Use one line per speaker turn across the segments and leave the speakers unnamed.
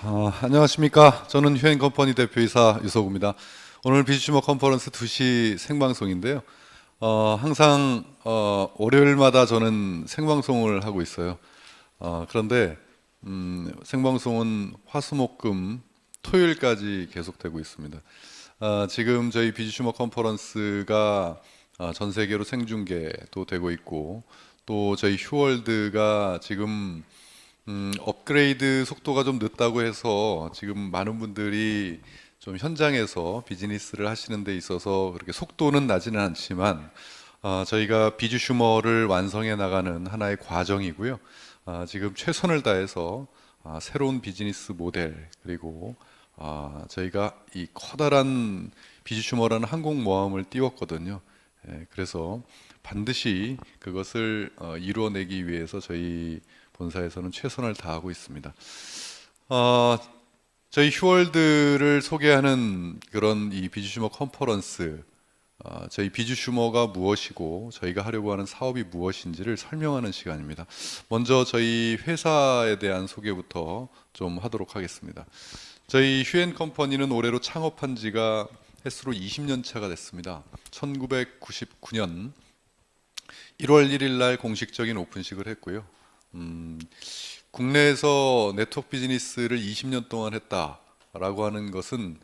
안녕하십니까. 저는 휴앤컴퍼니 대표이사 유석우입니다. 오늘 비즈슈머 컨퍼런스 2시 생방송인데요. 항상 월요일마다 저는 생방송을 하고 있어요. 그런데 생방송은 화수목금 토요일까지 계속되고 있습니다. 지금 저희 비즈슈머 컨퍼런스가 전 세계로 생중계도 되고 있고, 또 저희 휴월드가 지금 업그레이드 속도가 좀 늦다고 해서 지금 많은 분들이 좀 현장에서 비즈니스를 하시는 데 있어서 그렇게 속도는 나지는 않지만, 저희가 비즈슈머를 완성해 나가는 하나의 과정이고요. 지금 최선을 다해서 새로운 비즈니스 모델, 그리고 저희가 이 커다란 비즈슈머라는 항공모함을 띄웠거든요. 그래서 반드시 그것을 이루어내기 위해서 저희 본사에서는 최선을 다하고 있습니다. 어, 저희 휴월드를 소개하는 그런 이 비즈슈머 컨퍼런스, 저희 비즈슈머가 무엇이고 저희가 하려고 하는 사업이 무엇인지를 설명하는 시간입니다. 먼저 저희 회사에 대한 소개부터 좀 하도록 하겠습니다. 저희 휴앤컴퍼니는 올해로 창업한 지가 햇수로 20년 차가 됐습니다. 1999년 1월 1일 날 공식적인 오픈식을 했고요. 국내에서 네트워크 비즈니스를 20년 동안 했다라고 하는 것은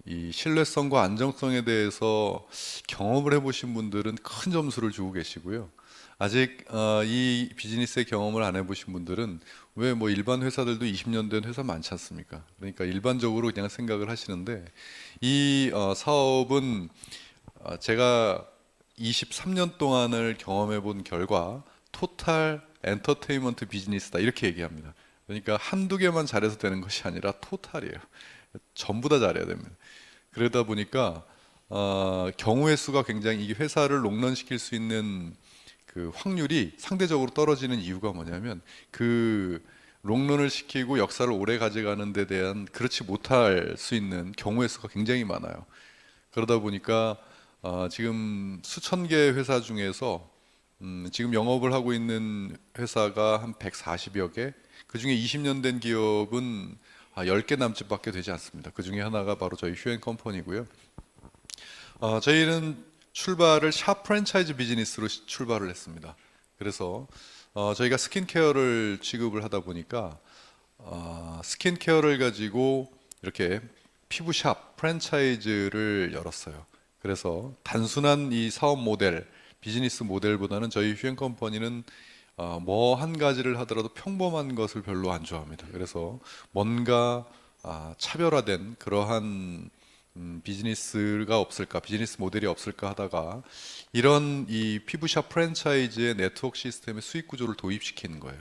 이 신뢰성과 안정성에 대해서 경험을 해보신 분들은 큰 점수를 주고 계시고요. 아직 이 비즈니스의 경험을 안 해보신 분들은 왜 뭐 일반 회사들도 20년 된 회사 많지 않습니까? 그러니까 일반적으로 그냥 생각을 하시는데, 이 사업은 제가 23년 동안을 경험해 본 결과 토탈 엔터테인먼트 비즈니스다 이렇게 얘기합니다. 그러니까 한두 개만 잘해서 되는 것이 아니라 토탈이에요. 전부 다 잘해야 됩니다. 그러다 보니까 경우의 수가 굉장히, 이 회사를 롱런시킬 수 있는 그 확률이 상대적으로 떨어지는 이유가 뭐냐면, 그 롱런을 시키고 역사를 오래 가져가는 데 대한 그렇지 못할 수 있는 경우의 수가 굉장히 많아요. 그러다 보니까 지금 수천 개의 회사 중에서 지금 영업을 하고 있는 회사가 한 140여 개, 그 중에 20년 된 기업은 10개 남짓밖에 되지 않습니다. 그 중에 하나가 바로 저희 휴앤컴퍼니고요. 저희는 출발을 샵 프랜차이즈 비즈니스로 출발을 했습니다. 그래서 저희가 스킨케어를 취급을 하다 보니까 스킨케어를 가지고 이렇게 피부샵 프랜차이즈를 열었어요. 그래서 단순한 이 사업 모델, 비즈니스 모델보다는 저희 휴앤컴퍼니는 뭐 한 가지를 하더라도 평범한 것을 별로 안 좋아합니다. 그래서 뭔가 차별화된 그러한 비즈니스가 없을까, 비즈니스 모델이 없을까 하다가 이런 이 피부샵 프랜차이즈의 네트워크 시스템의 수익 구조를 도입시키는 거예요.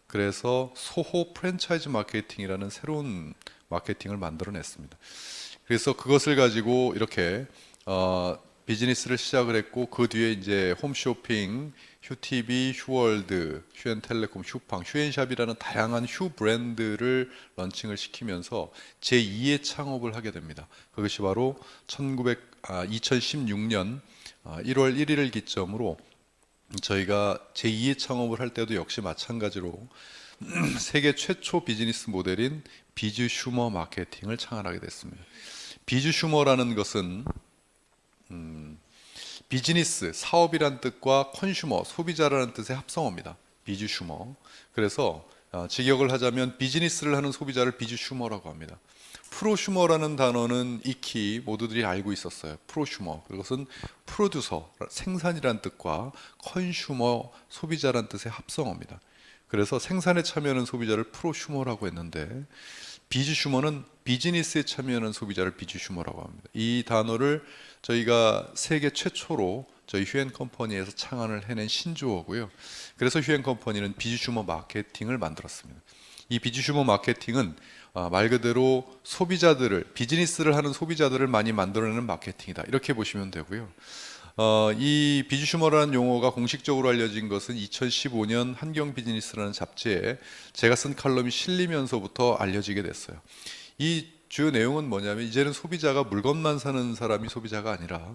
그래서 소호 프랜차이즈 마케팅이라는 새로운 마케팅을 만들어냈습니다. 그래서 그것을 가지고 이렇게 비즈니스를 시작을 했고, 그 뒤에 이제 홈쇼핑, 휴티비, 휴월드, 휴앤텔레콤, 휴팡, 휴앤샵이라는 다양한 휴 브랜드를 런칭을 시키면서 제2의 창업을 하게 됩니다. 그것이 바로 2016년 1월 1일을 기점으로 저희가 제2의 창업을 할 때도 역시 마찬가지로 세계 최초 비즈니스 모델인 비즈슈머 마케팅을 창안하게 됐습니다. 비즈슈머라는 것은 비즈니스, 사업이란 뜻과 컨슈머, 소비자라는 뜻의 합성어입니다. 비즈슈머. 그래서 직역을 하자면 비즈니스를 하는 소비자를 비즈슈머라고 합니다. 프로슈머라는 단어는 익히 모두들이 알고 있었어요. 프로슈머. 그것은 프로듀서, 생산이란 뜻과 컨슈머, 소비자란 뜻의 합성어입니다. 그래서 생산에 참여하는 소비자를 프로슈머라고 했는데, 비즈슈머는 비즈니스에 참여하는 소비자를 비즈슈머라고 합니다. 이 단어를 저희가 세계 최초로 저희 휴앤컴퍼니에서 창안을 해낸 신조어고요. 그래서 휴앤컴퍼니는 비즈슈머 마케팅을 만들었습니다. 이 비즈슈머 마케팅은 말 그대로 소비자들을, 비즈니스를 하는 소비자들을 많이 만들어내는 마케팅이다, 이렇게 보시면 되고요. 이 비즈슈머라는 용어가 공식적으로 알려진 것은 2015년 한경 비즈니스라는 잡지에 제가 쓴 칼럼이 실리면서부터 알려지게 됐어요. 이 주요 내용은 뭐냐면, 이제는 소비자가 물건만 사는 사람이 소비자가 아니라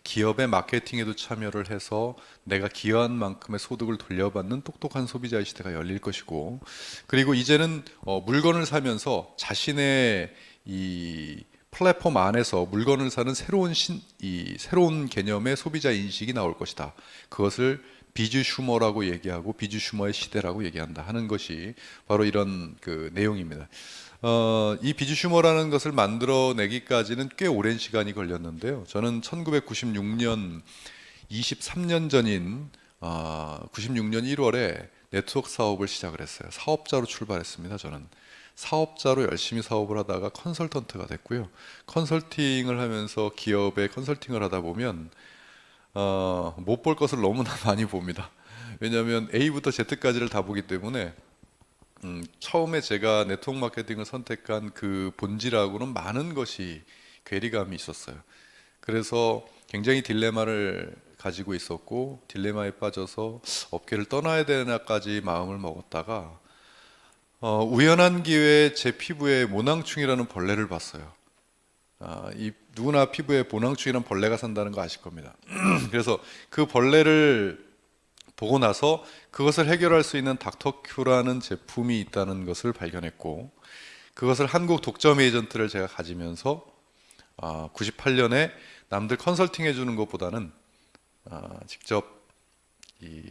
기업의 마케팅에도 참여를 해서 내가 기여한 만큼의 소득을 돌려받는 똑똑한 소비자의 시대가 열릴 것이고, 그리고 이제는 물건을 사면서 자신의 이 플랫폼 안에서 물건을 사는 새로운 개념의 소비자 인식이 나올 것이다. 그것을 비주 슈머라고 얘기하고 비주 슈머의 시대라고 얘기한다 하는 것이 바로 이런 그 내용입니다. 이 비주 슈머라는 것을 만들어내기까지는 꽤 오랜 시간이 걸렸는데요. 저는 1996년 23년 전인 96년 1월에 네트워크 사업을 시작을 했어요. 사업자로 출발했습니다. 저는 사업자로 열심히 사업을 하다가 컨설턴트가 됐고요. 컨설팅을 하면서 기업에 컨설팅을 하다 보면 못 볼 것을 너무나 많이 봅니다. 왜냐하면 A부터 Z까지를 다 보기 때문에 처음에 제가 네트워크 마케팅을 선택한 그 본질하고는 많은 것이 괴리감이 있었어요. 그래서 굉장히 딜레마를 가지고 있었고, 딜레마에 빠져서 업계를 떠나야 되나까지 마음을 먹었다가 우연한 기회에 제 피부에 모낭충이라는 벌레를 봤어요. 누구나 피부에 모낭충이라는 벌레가 산다는 거 아실 겁니다. 그래서 그 벌레를 보고 나서 그것을 해결할 수 있는 닥터큐라는 제품이 있다는 것을 발견했고, 그것을 한국 독점 에이전트를 제가 가지면서 98년에 남들 컨설팅 해주는 것보다는 직접 이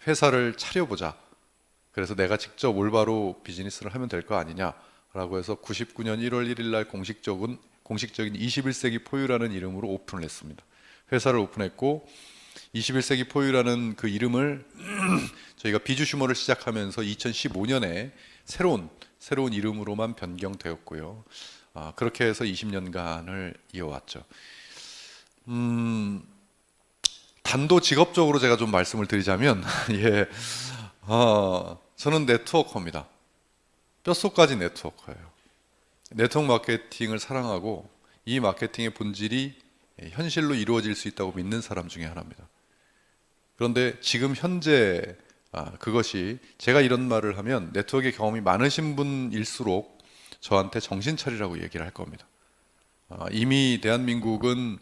회사를 차려보자. 그래서 내가 직접 올바로 비즈니스를 하면 될 거 아니냐라고 해서 99년 1월 1일 날 공식적인 21세기 포유라는 이름으로 오픈을 했습니다. 회사를 오픈했고, 21세기 포유라는 그 이름을 저희가 비주 슈머를 시작하면서 2015년에 새로운 이름으로만 변경되었고요. 그렇게 해서 20년간을 이어왔죠. 단도 직업적으로 제가 좀 말씀을 드리자면 예, 저는 네트워커입니다. 뼛속까지 네트워커예요. 네트워크 마케팅을 사랑하고 이 마케팅의 본질이 현실로 이루어질 수 있다고 믿는 사람 중에 하나입니다. 그런데 지금 현재 그것이, 제가 이런 말을 하면 네트워크의 경험이 많으신 분일수록 저한테 정신 차리라고 얘기를 할 겁니다. 이미 대한민국은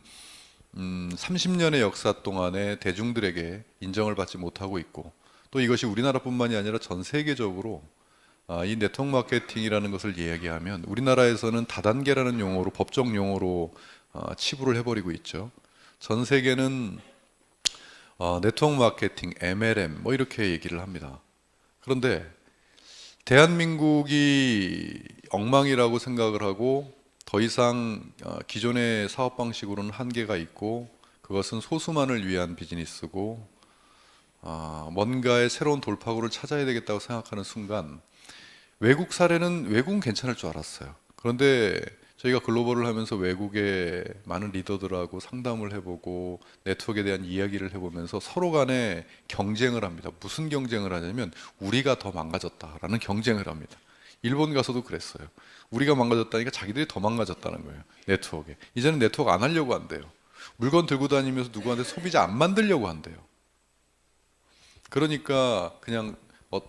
30년의 역사 동안에 대중들에게 인정을 받지 못하고 있고, 또 이것이 우리나라뿐만이 아니라 전 세계적으로 이 네트워크 마케팅이라는 것을 이야기하면 우리나라에서는 다단계라는 용어로, 법적 용어로 치부를 해버리고 있죠. 전 세계는 네트워크 마케팅, MLM 뭐 이렇게 얘기를 합니다. 그런데 대한민국이 엉망이라고 생각을 하고 더 이상 기존의 사업 방식으로는 한계가 있고, 그것은 소수만을 위한 비즈니스고 뭔가의 새로운 돌파구를 찾아야 되겠다고 생각하는 순간, 외국은 괜찮을 줄 알았어요. 그런데 저희가 글로벌을 하면서 외국의 많은 리더들하고 상담을 해보고 네트워크에 대한 이야기를 해보면서 서로 간에 경쟁을 합니다. 무슨 경쟁을 하냐면 우리가 더 망가졌다라는 경쟁을 합니다. 일본 가서도 그랬어요. 우리가 망가졌다니까 자기들이 더 망가졌다는 거예요. 네트워크에. 이제는 네트워크 안 하려고 한대요. 물건 들고 다니면서 누구한테 소비자 안 만들려고 한대요. 그러니까 그냥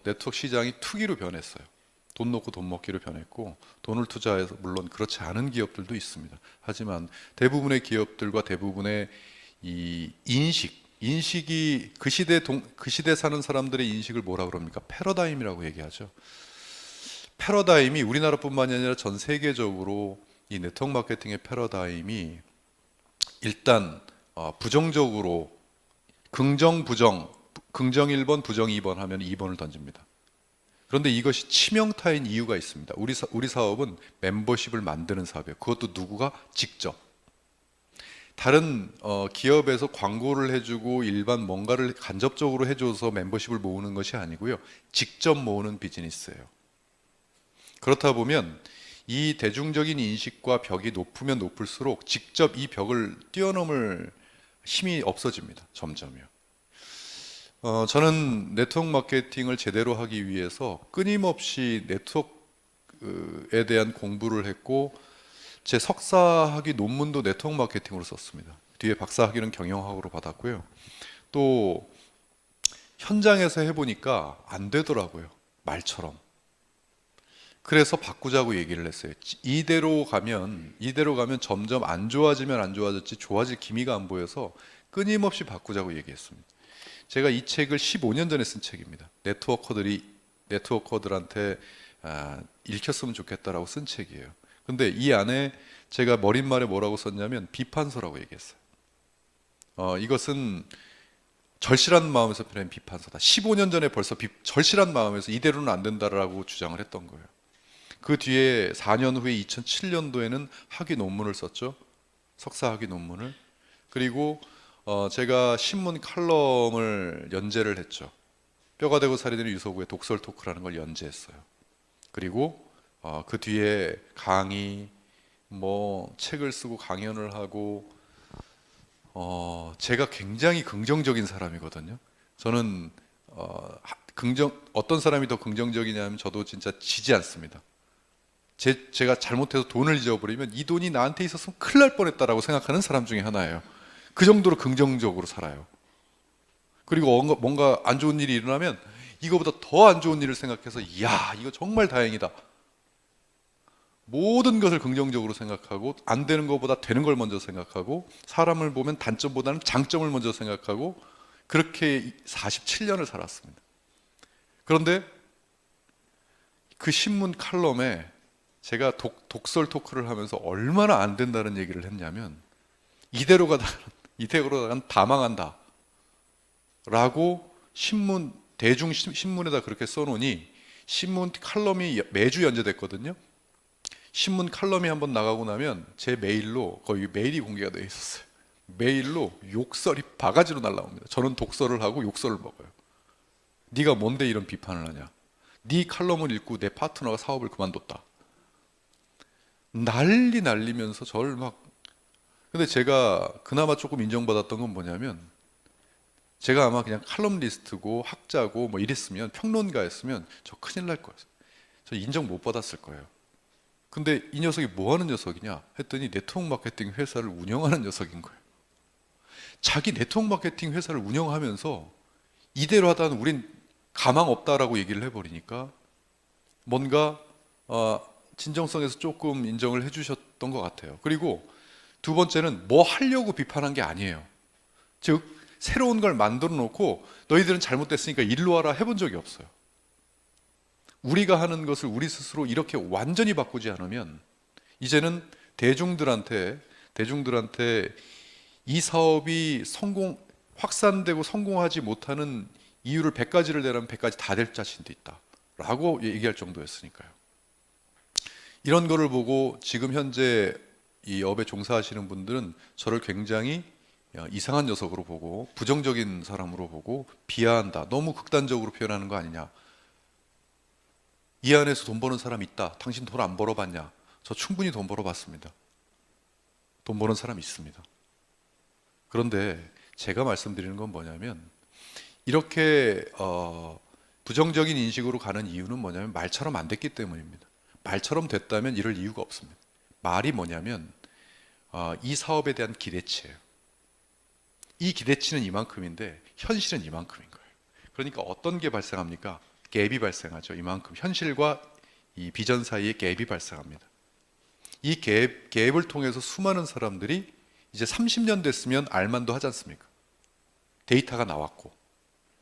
네트워크 시장이 투기로 변했어요. 돈 놓고 돈 먹기로 변했고, 돈을 투자해서, 물론 그렇지 않은 기업들도 있습니다. 하지만 대부분의 기업들과 대부분의 이 인식이 그 시대 사는 사람들의 인식을 뭐라 그럽니까? 패러다임이라고 얘기하죠. 패러다임이 우리나라뿐만이 아니라 전 세계적으로 이 네트워크 마케팅의 패러다임이 일단 부정적으로 긍정 1번 부정 2번 하면 2번을 던집니다. 그런데 이것이 치명타인 이유가 있습니다. 우리 사업은 멤버십을 만드는 사업이에요. 그것도 누구가? 직접. 다른 기업에서 광고를 해주고 일반 뭔가를 간접적으로 해줘서 멤버십을 모으는 것이 아니고요. 직접 모으는 비즈니스예요. 그렇다 보면 이 대중적인 인식과 벽이 높으면 높을수록 직접 이 벽을 뛰어넘을 힘이 없어집니다. 점점요. 저는 네트워크 마케팅을 제대로 하기 위해서 끊임없이 네트워크에 대한 공부를 했고, 제 석사학위 논문도 네트워크 마케팅으로 썼습니다. 뒤에 박사학위는 경영학으로 받았고요. 또 현장에서 해보니까 안 되더라고요. 말처럼. 그래서 바꾸자고 얘기를 했어요. 이대로 가면 점점 안 좋아지면 안 좋아졌지 좋아질 기미가 안 보여서 끊임없이 바꾸자고 얘기했습니다. 제가 이 책을 15년 전에 쓴 책입니다. 네트워커들한테 읽혔으면 좋겠다라고 쓴 책이에요. 근데 이 안에 제가 머릿말에 뭐라고 썼냐면 비판서라고 얘기했어요. 이것은 절실한 마음에서 표현한 비판서다. 15년 전에 벌써 절실한 마음에서 이대로는 안 된다라고 주장을 했던 거예요. 그 뒤에 4년 후에 2007년도에는 학위 논문을 썼죠. 석사 학위 논문을. 그리고 제가 신문 칼럼을 연재를 했죠. 뼈가 되고 살이 되는 유서구의 독설 토크라는 걸 연재했어요. 그리고 그 뒤에 강의, 책을 쓰고 강연을 하고, 제가 굉장히 긍정적인 사람이거든요. 저는 어떤 사람이 더 긍정적이냐면 저도 진짜 지지 않습니다. 제가 잘못해서 돈을 잊어버리면 이 돈이 나한테 있었으면 큰일 날 뻔했다라고 생각하는 사람 중에 하나예요. 그 정도로 긍정적으로 살아요. 그리고 뭔가 안 좋은 일이 일어나면 이거보다 더 안 좋은 일을 생각해서 이야, 이거 정말 다행이다. 모든 것을 긍정적으로 생각하고 안 되는 것보다 되는 걸 먼저 생각하고 사람을 보면 단점보다는 장점을 먼저 생각하고 그렇게 47년을 살았습니다. 그런데 그 신문 칼럼에 제가 독설 토크를 하면서 얼마나 안 된다는 얘기를 했냐면 이대로 가다간 다 망한다 라고 대중신문에다 그렇게 써놓으니 신문 칼럼이 매주 연재됐거든요. 신문 칼럼이 한번 나가고 나면 제 메일로 거의 메일이 공개가 돼 있었어요. 메일로 욕설이 바가지로 날라옵니다. 저는 독설을 하고 욕설을 먹어요. 네가 뭔데 이런 비판을 하냐. 네 칼럼을 읽고 내 파트너가 사업을 그만뒀다. 난리 날리면서 저를 근데 제가 그나마 조금 인정받았던 건 뭐냐면 제가 아마 그냥 칼럼니스트고 학자고 이랬으면 평론가였으면 저 큰일 날 거였어요. 저 인정 못 받았을 거예요. 근데 이 녀석이 뭐 하는 녀석이냐 했더니 네트워크 마케팅 회사를 운영하는 녀석인 거예요. 자기 네트워크 마케팅 회사를 운영하면서 이대로 하다는 우린 가망 없다라고 얘기를 해버리니까 뭔가 진정성에서 조금 인정을 해주셨던 것 같아요. 그리고 두 번째는 뭐 하려고 비판한 게 아니에요. 즉 새로운 걸 만들어 놓고 너희들은 잘못됐으니까 일로 와라 해본 적이 없어요. 우리가 하는 것을 우리 스스로 이렇게 완전히 바꾸지 않으면 이제는 대중들한테 이 사업이 확산되고 성공하지 못하는 이유를 100가지를 대라면 100가지 다 될 자신도 있다 라고 얘기할 정도였으니까요. 이런 거를 보고 지금 현재 이 업에 종사하시는 분들은 저를 굉장히 이상한 녀석으로 보고 부정적인 사람으로 보고 비하한다, 너무 극단적으로 표현하는 거 아니냐, 이 안에서 돈 버는 사람 있다, 당신 돈 안 벌어봤냐, 저 충분히 돈 벌어봤습니다. 돈 버는 사람 있습니다. 그런데 제가 말씀드리는 건 뭐냐면 이렇게 부정적인 인식으로 가는 이유는 뭐냐면 말처럼 안 됐기 때문입니다. 말처럼 됐다면 이럴 이유가 없습니다. 말이 뭐냐면 이 사업에 대한 기대치예요. 이 기대치는 이만큼인데 현실은 이만큼인 거예요. 그러니까 어떤 게 발생합니까? 갭이 발생하죠. 이만큼 현실과 이 비전 사이에 갭이 발생합니다. 이 갭을 통해서 수많은 사람들이 이제 30년 됐으면 알만도 하지 않습니까? 데이터가 나왔고,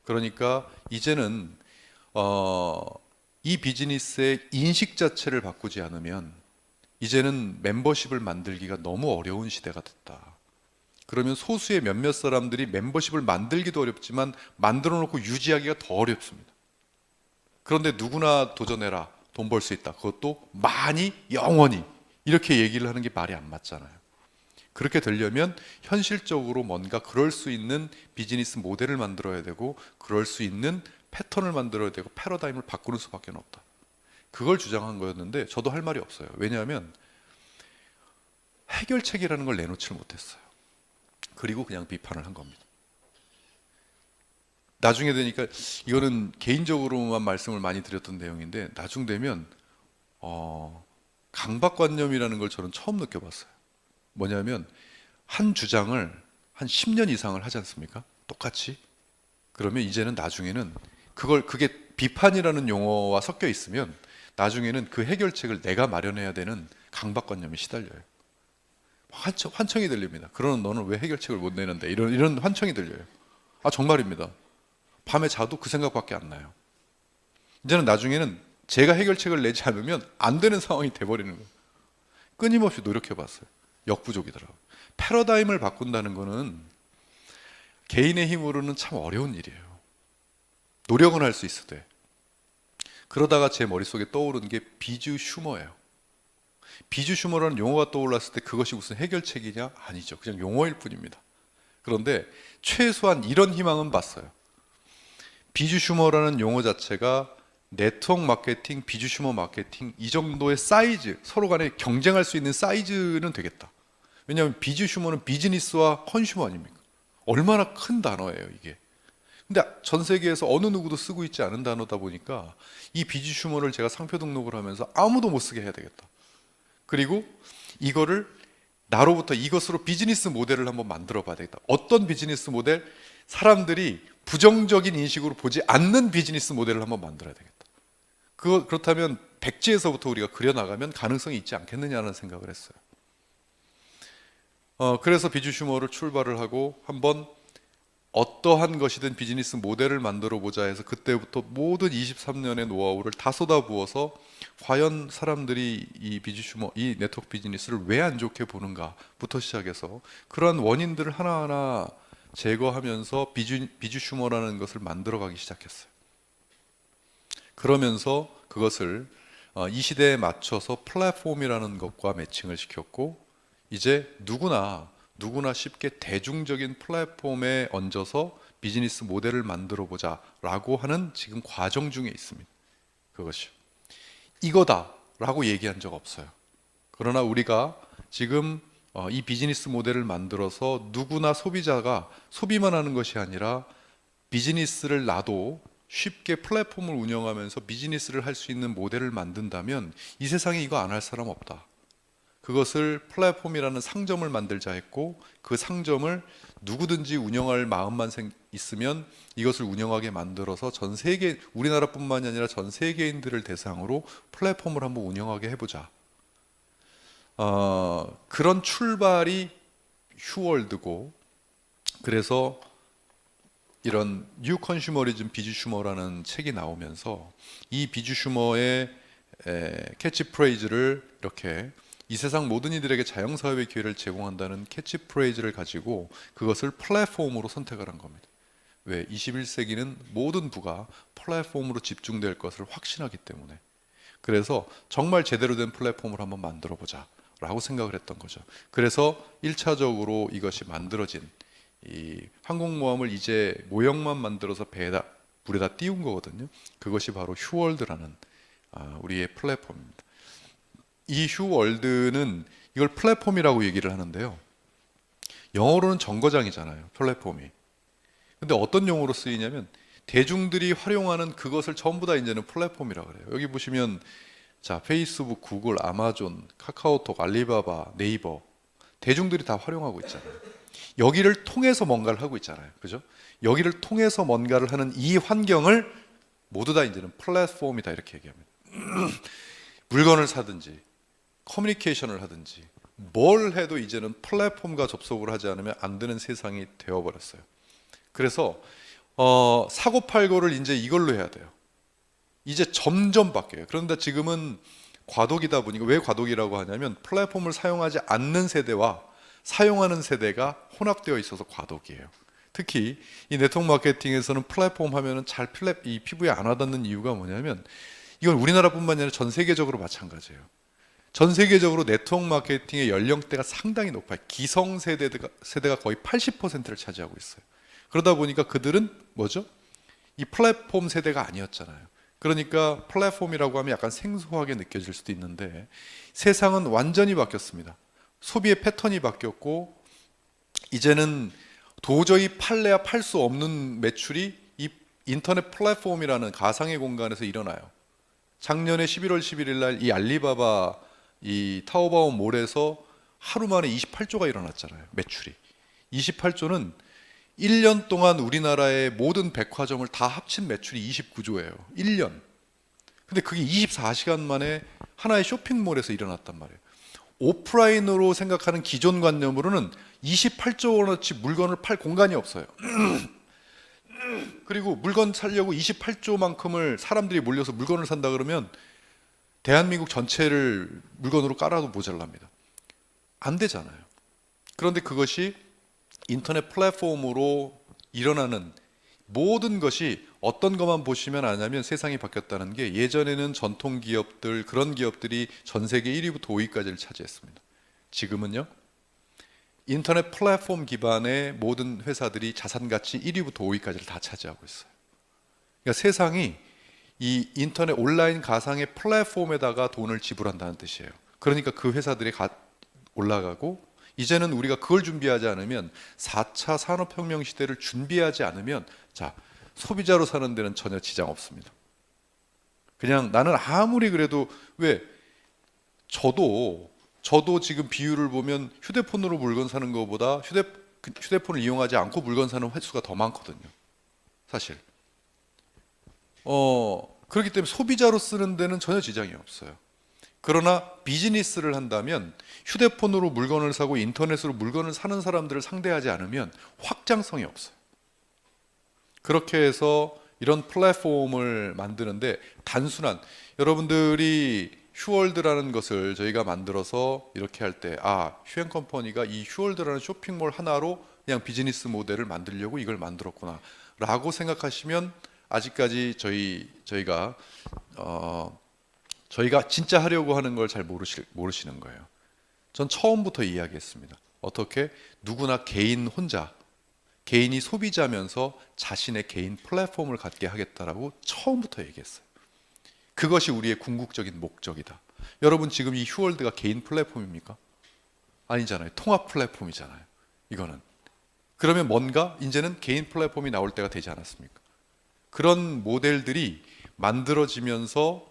그러니까 이제는 이 비즈니스의 인식 자체를 바꾸지 않으면 이제는 멤버십을 만들기가 너무 어려운 시대가 됐다. 그러면 소수의 몇몇 사람들이 멤버십을 만들기도 어렵지만 만들어 놓고 유지하기가 더 어렵습니다. 그런데 누구나 도전해라, 돈 벌 수 있다, 그것도 많이, 영원히, 이렇게 얘기를 하는 게 말이 안 맞잖아요. 그렇게 되려면 현실적으로 뭔가 그럴 수 있는 비즈니스 모델을 만들어야 되고 그럴 수 있는 패턴을 만들어야 되고 패러다임을 바꾸는 수밖에 없다. 그걸 주장한 거였는데 저도 할 말이 없어요. 왜냐하면 해결책이라는 걸 내놓지를 못했어요. 그리고 그냥 비판을 한 겁니다. 나중에 되니까 이거는 개인적으로만 말씀을 많이 드렸던 내용인데 나중 되면 강박관념이라는 걸 저는 처음 느껴봤어요. 뭐냐면 한 주장을 한 10년 이상을 하지 않습니까? 똑같이. 그러면 이제는 나중에는 그게 비판이라는 용어와 섞여 있으면 나중에는 그 해결책을 내가 마련해야 되는 강박관념에 시달려요. 환청이 들립니다. 그러는 너는 왜 해결책을 못 내는데, 이런 환청이 들려요. 아, 정말입니다. 밤에 자도 그 생각밖에 안 나요. 이제는 나중에는 제가 해결책을 내지 않으면 안 되는 상황이 돼버리는 거예요. 끊임없이 노력해봤어요. 역부족이더라고요. 패러다임을 바꾼다는 거는 개인의 힘으로는 참 어려운 일이에요. 노력은 할 수 있어도 돼. 그러다가 제 머릿속에 떠오르는 게 비주 슈머예요. 비주 슈머라는 용어가 떠올랐을 때 그것이 무슨 해결책이냐? 아니죠. 그냥 용어일 뿐입니다. 그런데 최소한 이런 희망은 봤어요. 비주 슈머라는 용어 자체가 네트워크 마케팅, 비주 슈머 마케팅 이 정도의 사이즈, 서로 간에 경쟁할 수 있는 사이즈는 되겠다. 왜냐하면 비주 슈머는 비즈니스와 컨슈머 아닙니까? 얼마나 큰 단어예요, 이게. 근데 전 세계에서 어느 누구도 쓰고 있지 않은 단어다 보니까 이 비주 슈머를 제가 상표 등록을 하면서 아무도 못 쓰게 해야 되겠다. 그리고 이거를 나로부터 이것으로 비즈니스 모델을 한번 만들어 봐야 되겠다. 어떤 비즈니스 모델? 사람들이 부정적인 인식으로 보지 않는 비즈니스 모델을 한번 만들어야 되겠다. 그렇다면 백지에서부터 우리가 그려나가면 가능성이 있지 않겠느냐는 생각을 했어요. 그래서 비주 슈머를 출발을 하고 한번 어떠한 것이든 비즈니스 모델을 만들어 보자 해서 그때부터 모든 23년의 노하우를 다 쏟아부어서 과연 사람들이 이 비주 슈머, 이 네트워크 비즈니스를 왜 안 좋게 보는가부터 시작해서 그러한 원인들을 하나하나 제거하면서 비주 슈머라는 것을 만들어 가기 시작했어요. 그러면서 그것을 이 시대에 맞춰서 플랫폼이라는 것과 매칭을 시켰고, 이제 누구나 쉽게 대중적인 플랫폼에 얹어서 비즈니스 모델을 만들어 보자 라고 하는 지금 과정 중에 있습니다. 그것이 이거다 라고 얘기한 적 없어요. 그러나 우리가 지금 이 비즈니스 모델을 만들어서 누구나 소비자가 소비만 하는 것이 아니라 비즈니스를 나도 쉽게 플랫폼을 운영하면서 비즈니스를 할 수 있는 모델을 만든다면 이 세상에 이거 안 할 사람 없다. 그것을 플랫폼이라는 상점을 만들자 했고, 그 상점을 누구든지 운영할 마음만 있으면 이것을 운영하게 만들어서 전 세계, 우리나라뿐만이 아니라 전 세계인들을 대상으로 플랫폼을 한번 운영하게 해보자. 그런 출발이 휴월드고, 그래서 이런 뉴 컨슈머리즘 비주 슈머라는 책이 나오면서 이 비주 슈머의 캐치프레이즈를 이렇게 이 세상 모든 이들에게 자영사업의 기회를 제공한다는 캐치프레이즈를 가지고 그것을 플랫폼으로 선택을 한 겁니다. 왜? 21세기는 모든 부가 플랫폼으로 집중될 것을 확신하기 때문에. 그래서 정말 제대로 된 플랫폼을 한번 만들어 보자 라고 생각을 했던 거죠. 그래서 1차적으로 이것이 만들어진 이 항공모함을 이제 모형만 만들어서 물에다 띄운 거거든요. 그것이 바로 휴월드라는 우리의 플랫폼입니다. 이 휴월드는 이걸 플랫폼이라고 얘기를 하는데요. 영어로는 정거장이잖아요, 플랫폼이. 근데 어떤 용어로 쓰이냐면 대중들이 활용하는 그것을 전부 다 이제는 플랫폼이라고 그래요. 여기 보시면 자, 페이스북, 구글, 아마존, 카카오톡, 알리바바, 네이버 대중들이 다 활용하고 있잖아요. 여기를 통해서 뭔가를 하고 있잖아요. 그죠? 여기를 통해서 뭔가를 하는 이 환경을 모두 다 이제는 플랫폼이다 이렇게 얘기합니다. 물건을 사든지 커뮤니케이션을 하든지 뭘 해도 이제는 플랫폼과 접속을 하지 않으면 안 되는 세상이 되어버렸어요. 그래서 사고팔고를 이제 이걸로 해야 돼요. 이제 점점 바뀌어요. 그런데 지금은 과도기다 보니까, 왜 과도기라고 하냐면 플랫폼을 사용하지 않는 세대와 사용하는 세대가 혼합되어 있어서 과도기예요. 특히 이 네트워크 마케팅에서는 플랫폼 하면은 이 피부에 안 와닿는 이유가 뭐냐면 이건 우리나라뿐만 아니라 전 세계적으로 마찬가지예요. 전 세계적으로 네트워크 마케팅의 연령대가 상당히 높아요. 기성세대가 거의 80%를 차지하고 있어요. 그러다 보니까 그들은 뭐죠? 이 플랫폼 세대가 아니었잖아요. 그러니까 플랫폼이라고 하면 약간 생소하게 느껴질 수도 있는데 세상은 완전히 바뀌었습니다. 소비의 패턴이 바뀌었고 이제는 도저히 팔래야 팔 수 없는 매출이 이 인터넷 플랫폼이라는 가상의 공간에서 일어나요. 작년에 11월 11일 날 이 알리바바 이 타오바오 몰에서 하루 만에 28조가 일어났잖아요. 매출이. 28조는 1년 동안 우리나라의 모든 백화점을 다 합친 매출이 29조예요. 1년. 근데 그게 24시간 만에 하나의 쇼핑몰에서 일어났단 말이에요. 오프라인으로 생각하는 기존 관념으로는 28조 원어치 물건을 팔 공간이 없어요. 그리고 물건 사려고 28조만큼을 사람들이 몰려서 물건을 산다 그러면 대한민국 전체를 물건으로 깔아도 모자랍니다. 안 되잖아요. 그런데 그것이 인터넷 플랫폼으로 일어나는 모든 것이 어떤 것만 보시면 아냐면 세상이 바뀌었다는 게, 예전에는 전통 기업들, 그런 기업들이 전 세계 1위부터 5위까지를 차지했습니다. 지금은요, 인터넷 플랫폼 기반의 모든 회사들이 자산 가치 1위부터 5위까지를 다 차지하고 있어요. 그러니까 세상이 이 인터넷 온라인 가상의 플랫폼에다가 돈을 지불한다는 뜻이에요. 그러니까 그 회사들이 올라가고, 이제는 우리가 그걸 준비하지 않으면 4차 산업혁명 시대를 준비하지 않으면 자, 소비자로 사는 데는 전혀 지장 없습니다. 그냥 나는 아무리 그래도 왜 저도 지금 비율을 보면 휴대폰으로 물건 사는 것보다 휴대폰을 이용하지 않고 물건 사는 횟수가 더 많거든요. 사실. 그렇기 때문에 소비자로 쓰는 데는 전혀 지장이 없어요. 그러나 비즈니스를 한다면 휴대폰으로 물건을 사고 인터넷으로 물건을 사는 사람들을 상대하지 않으면 확장성이 없어요. 그렇게 해서 이런 플랫폼을 만드는데 단순한, 여러분들이 휴월드라는 것을 저희가 만들어서 이렇게 할 때, 휴앤컴퍼니가 이 휴월드라는 쇼핑몰 하나로 그냥 비즈니스 모델을 만들려고 이걸 만들었구나 라고 생각하시면 아직까지 저희가 진짜 하려고 하는 걸 잘 모르시는 거예요. 전 처음부터 이야기했습니다. 어떻게 누구나 개인이 소비자면서 자신의 개인 플랫폼을 갖게 하겠다라고 처음부터 얘기했어요. 그것이 우리의 궁극적인 목적이다. 여러분, 지금 이 휴월드가 개인 플랫폼입니까? 아니잖아요. 통합 플랫폼이잖아요. 이거는. 그러면 뭔가 이제는 개인 플랫폼이 나올 때가 되지 않았습니까? 그런 모델들이 만들어지면서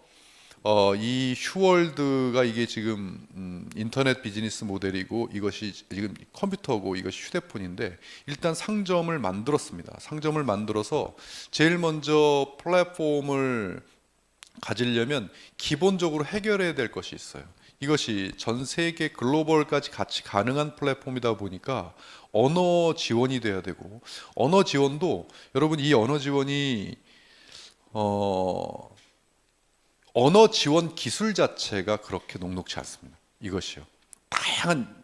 이 휴월드가 이게 지금 인터넷 비즈니스 모델이고, 이것이 지금 컴퓨터고, 이것이 휴대폰인데, 일단 상점을 만들었습니다. 상점을 만들어서 제일 먼저 플랫폼을 가지려면 기본적으로 해결해야 될 것이 있어요. 이것이 전 세계 글로벌까지 같이 가능한 플랫폼이다 보니까 언어 지원이 돼야 되고, 언어 지원도 여러분, 이 언어 지원이 언어 지원 기술 자체가 그렇게 녹록지 않습니다. 이것이요. 다양한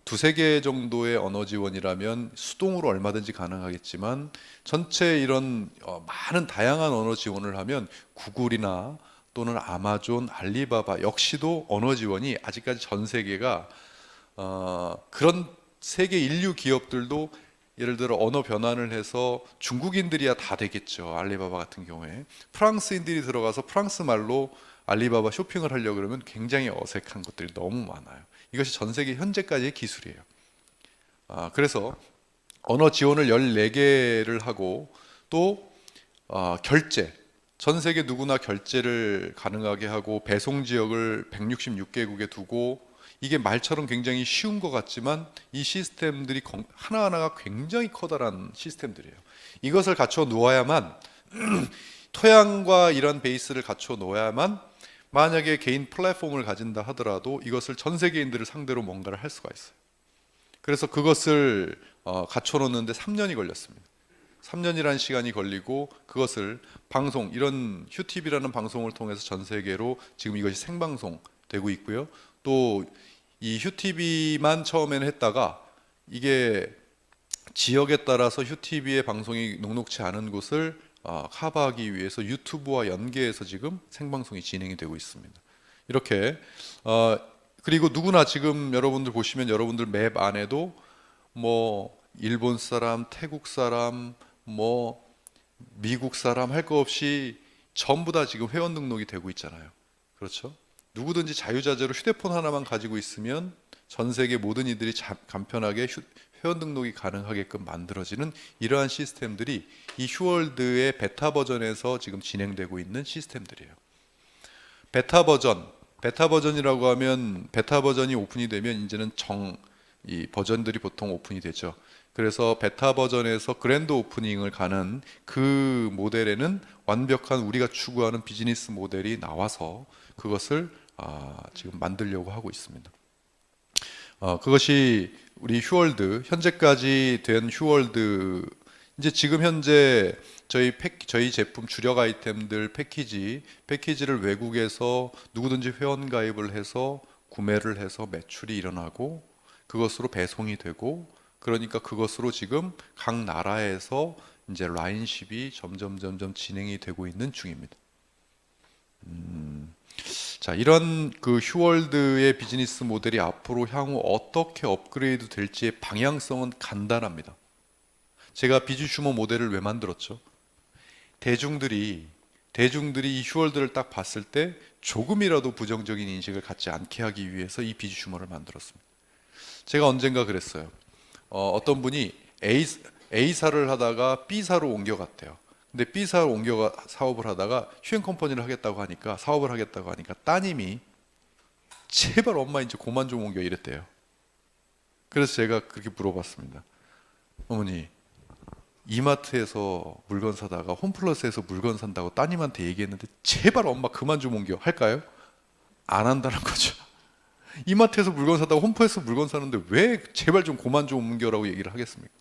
두세 개 정도의 언어 지원이라면 수동으로 얼마든지 가능하겠지만, 전체 이런 많은 다양한 언어 지원을 하면 구글이나 또는 아마존, 알리바바 역시도 언어 지원이 아직까지 전 세계가 그런 세계 인류 기업들도 예를 들어 언어 변환을 해서 중국인들이야 다 되겠죠. 알리바바 같은 경우에 프랑스인들이 들어가서 프랑스 말로 알리바바 쇼핑을 하려고 그러면 굉장히 어색한 것들이 너무 많아요. 이것이 전 세계 현재까지의 기술이에요. 그래서 언어 지원을 14개를 하고, 또 결제, 전 세계 누구나 결제를 가능하게 하고, 배송 지역을 166개국에 두고, 이게 말처럼 굉장히 쉬운 것 같지만 이 시스템들이 하나하나가 굉장히 커다란 시스템들이에요. 이것을 갖춰 놓아야만 토양과 이런 베이스를 갖춰 놓아야만 만약에 개인 플랫폼을 가진다 하더라도 이것을 전 세계인들을 상대로 뭔가를 할 수가 있어요. 그래서 그것을 갖춰 놓는데 3년이 걸렸습니다. 3년이라는 시간이 걸리고, 그것을 방송, 이런 휴티비라는 방송을 통해서 전 세계로 지금 이것이 생방송 되고 있고요. 또 이 휴티비만 처음에는 했다가 이게 지역에 따라서 휴티비의 방송이 녹록치 않은 곳을 커버하기 위해서 유튜브와 연계해서 지금 생방송이 진행이 되고 있습니다. 이렇게 그리고 누구나 지금 여러분들 보시면 여러분들 맵 안에도 일본 사람, 태국 사람, 미국 사람 할 거 없이 전부 다 지금 회원 등록이 되고 있잖아요. 그렇죠? 누구든지 자유자재로 휴대폰 하나만 가지고 있으면 전 세계 모든 이들이 간편하게 회원 등록이 가능하게끔 만들어지는 이러한 시스템들이 이 휴월드의 베타 버전에서 지금 진행되고 있는 시스템들이에요. 베타 버전이라고 하면, 베타 버전이 오픈이 되면 이제는 이 버전들이 보통 오픈이 되죠. 그래서 베타 버전에서 그랜드 오프닝을 가는 그 모델에는 완벽한 우리가 추구하는 비즈니스 모델이 나와서 그것을 지금 만들려고 하고 있습니다. 그것이 우리 휴월드, 현재까지 된 휴월드, 이제 지금 현재 저희 제품 주력 아이템들 패키지를 외국에서 누구든지 회원 가입을 해서 구매를 해서 매출이 일어나고 그것으로 배송이 되고, 그러니까 그것으로 지금 각 나라에서 이제 라인십이 점점 진행이 되고 있는 중입니다. 자, 이런 그 휴월드의 비즈니스 모델이 앞으로 향후 어떻게 업그레이드 될지의 방향성은 간단합니다. 제가 비즈슈머 모델을 왜 만들었죠? 대중들이 이 휴월드를 딱 봤을 때 조금이라도 부정적인 인식을 갖지 않게 하기 위해서 이 비즈슈머를 만들었습니다. 제가 언젠가 그랬어요. 어떤 분이 A사를 하다가 B사로 옮겨갔대요. 근데 B사로 옮겨가 사업을 하다가 휴행 컴퍼니를 사업을 하겠다고 하니까 따님이 제발 엄마 이제 그만 좀 옮겨 이랬대요. 그래서 제가 그렇게 물어봤습니다. 어머니, 이마트에서 물건 사다가 홈플러스에서 물건 산다고 따님한테 얘기했는데 제발 엄마 그만 좀 옮겨 할까요? 안 한다는 거죠. 이마트에서 물건 사다가 홈플러스에서 물건 사는데 왜 제발 좀 그만 좀 옮겨라고 얘기를 하겠습니까?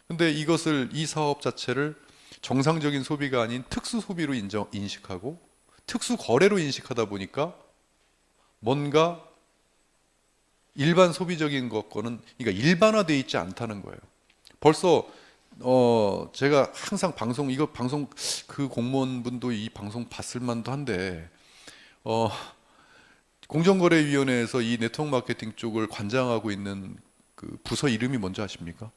근데 이 사업 자체를 정상적인 소비가 아닌 특수 소비로 인식하고 특수 거래로 인식하다 보니까 뭔가 일반 소비적인 것과는, 그러니까 일반화되어 있지 않다는 거예요. 벌써 제가 항상 방송 그 공무원분도 이 방송 봤을 만도 한데 공정거래위원회에서 이 네트워크 마케팅 쪽을 관장하고 있는 그 부서 이름이 뭔지 아십니까?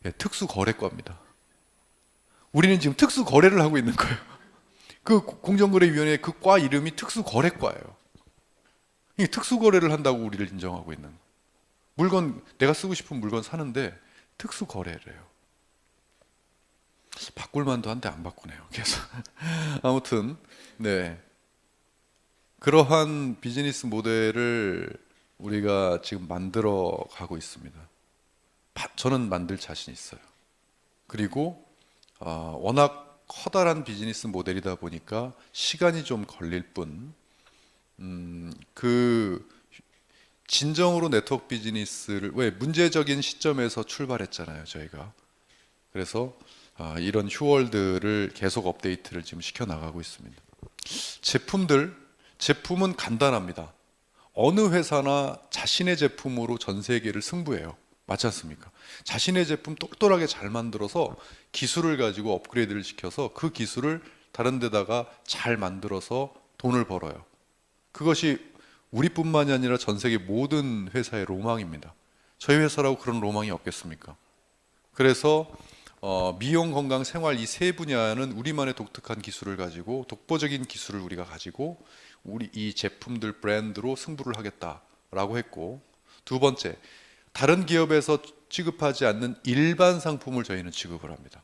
네, 특수거래과입니다. 우리는 지금 특수거래를 하고 있는 거예요. 그 공정거래위원회 그 과 이름이 특수거래과예요. 이 특수거래를 한다고 우리를 인정하고 있는 거예요. 물건, 내가 쓰고 싶은 물건 사는데 특수거래래요. 바꿀 만도 한데 안 바꾸네요. 그래서 아무튼 네, 그러한 비즈니스 모델을 우리가 지금 만들어 가고 있습니다. 저는 만들 자신 있어요. 그리고 워낙 커다란 비즈니스 모델이다 보니까 시간이 좀 걸릴 뿐, 그 진정으로 네트워크 비즈니스를, 왜 문제적인 시점에서 출발했잖아요, 저희가. 그래서 이런 휴월드를 계속 업데이트를 지금 시켜 나가고 있습니다. 제품은 간단합니다. 어느 회사나 자신의 제품으로 전 세계를 승부해요. 맞지 않습니까? 자신의 제품 똘똘하게 잘 만들어서 기술을 가지고 업그레이드를 시켜서 그 기술을 다른 데다가 잘 만들어서 돈을 벌어요. 그것이 우리뿐만이 아니라 전 세계 모든 회사의 로망입니다. 저희 회사라고 그런 로망이 없겠습니까? 그래서 미용, 건강, 생활 이 세 분야는 우리만의 독특한 기술을 가지고, 독보적인 기술을 우리가 가지고 우리 이 제품들 브랜드로 승부를 하겠다라고 했고, 두 번째, 다른 기업에서 취급하지 않는 일반 상품을 저희는 취급을 합니다.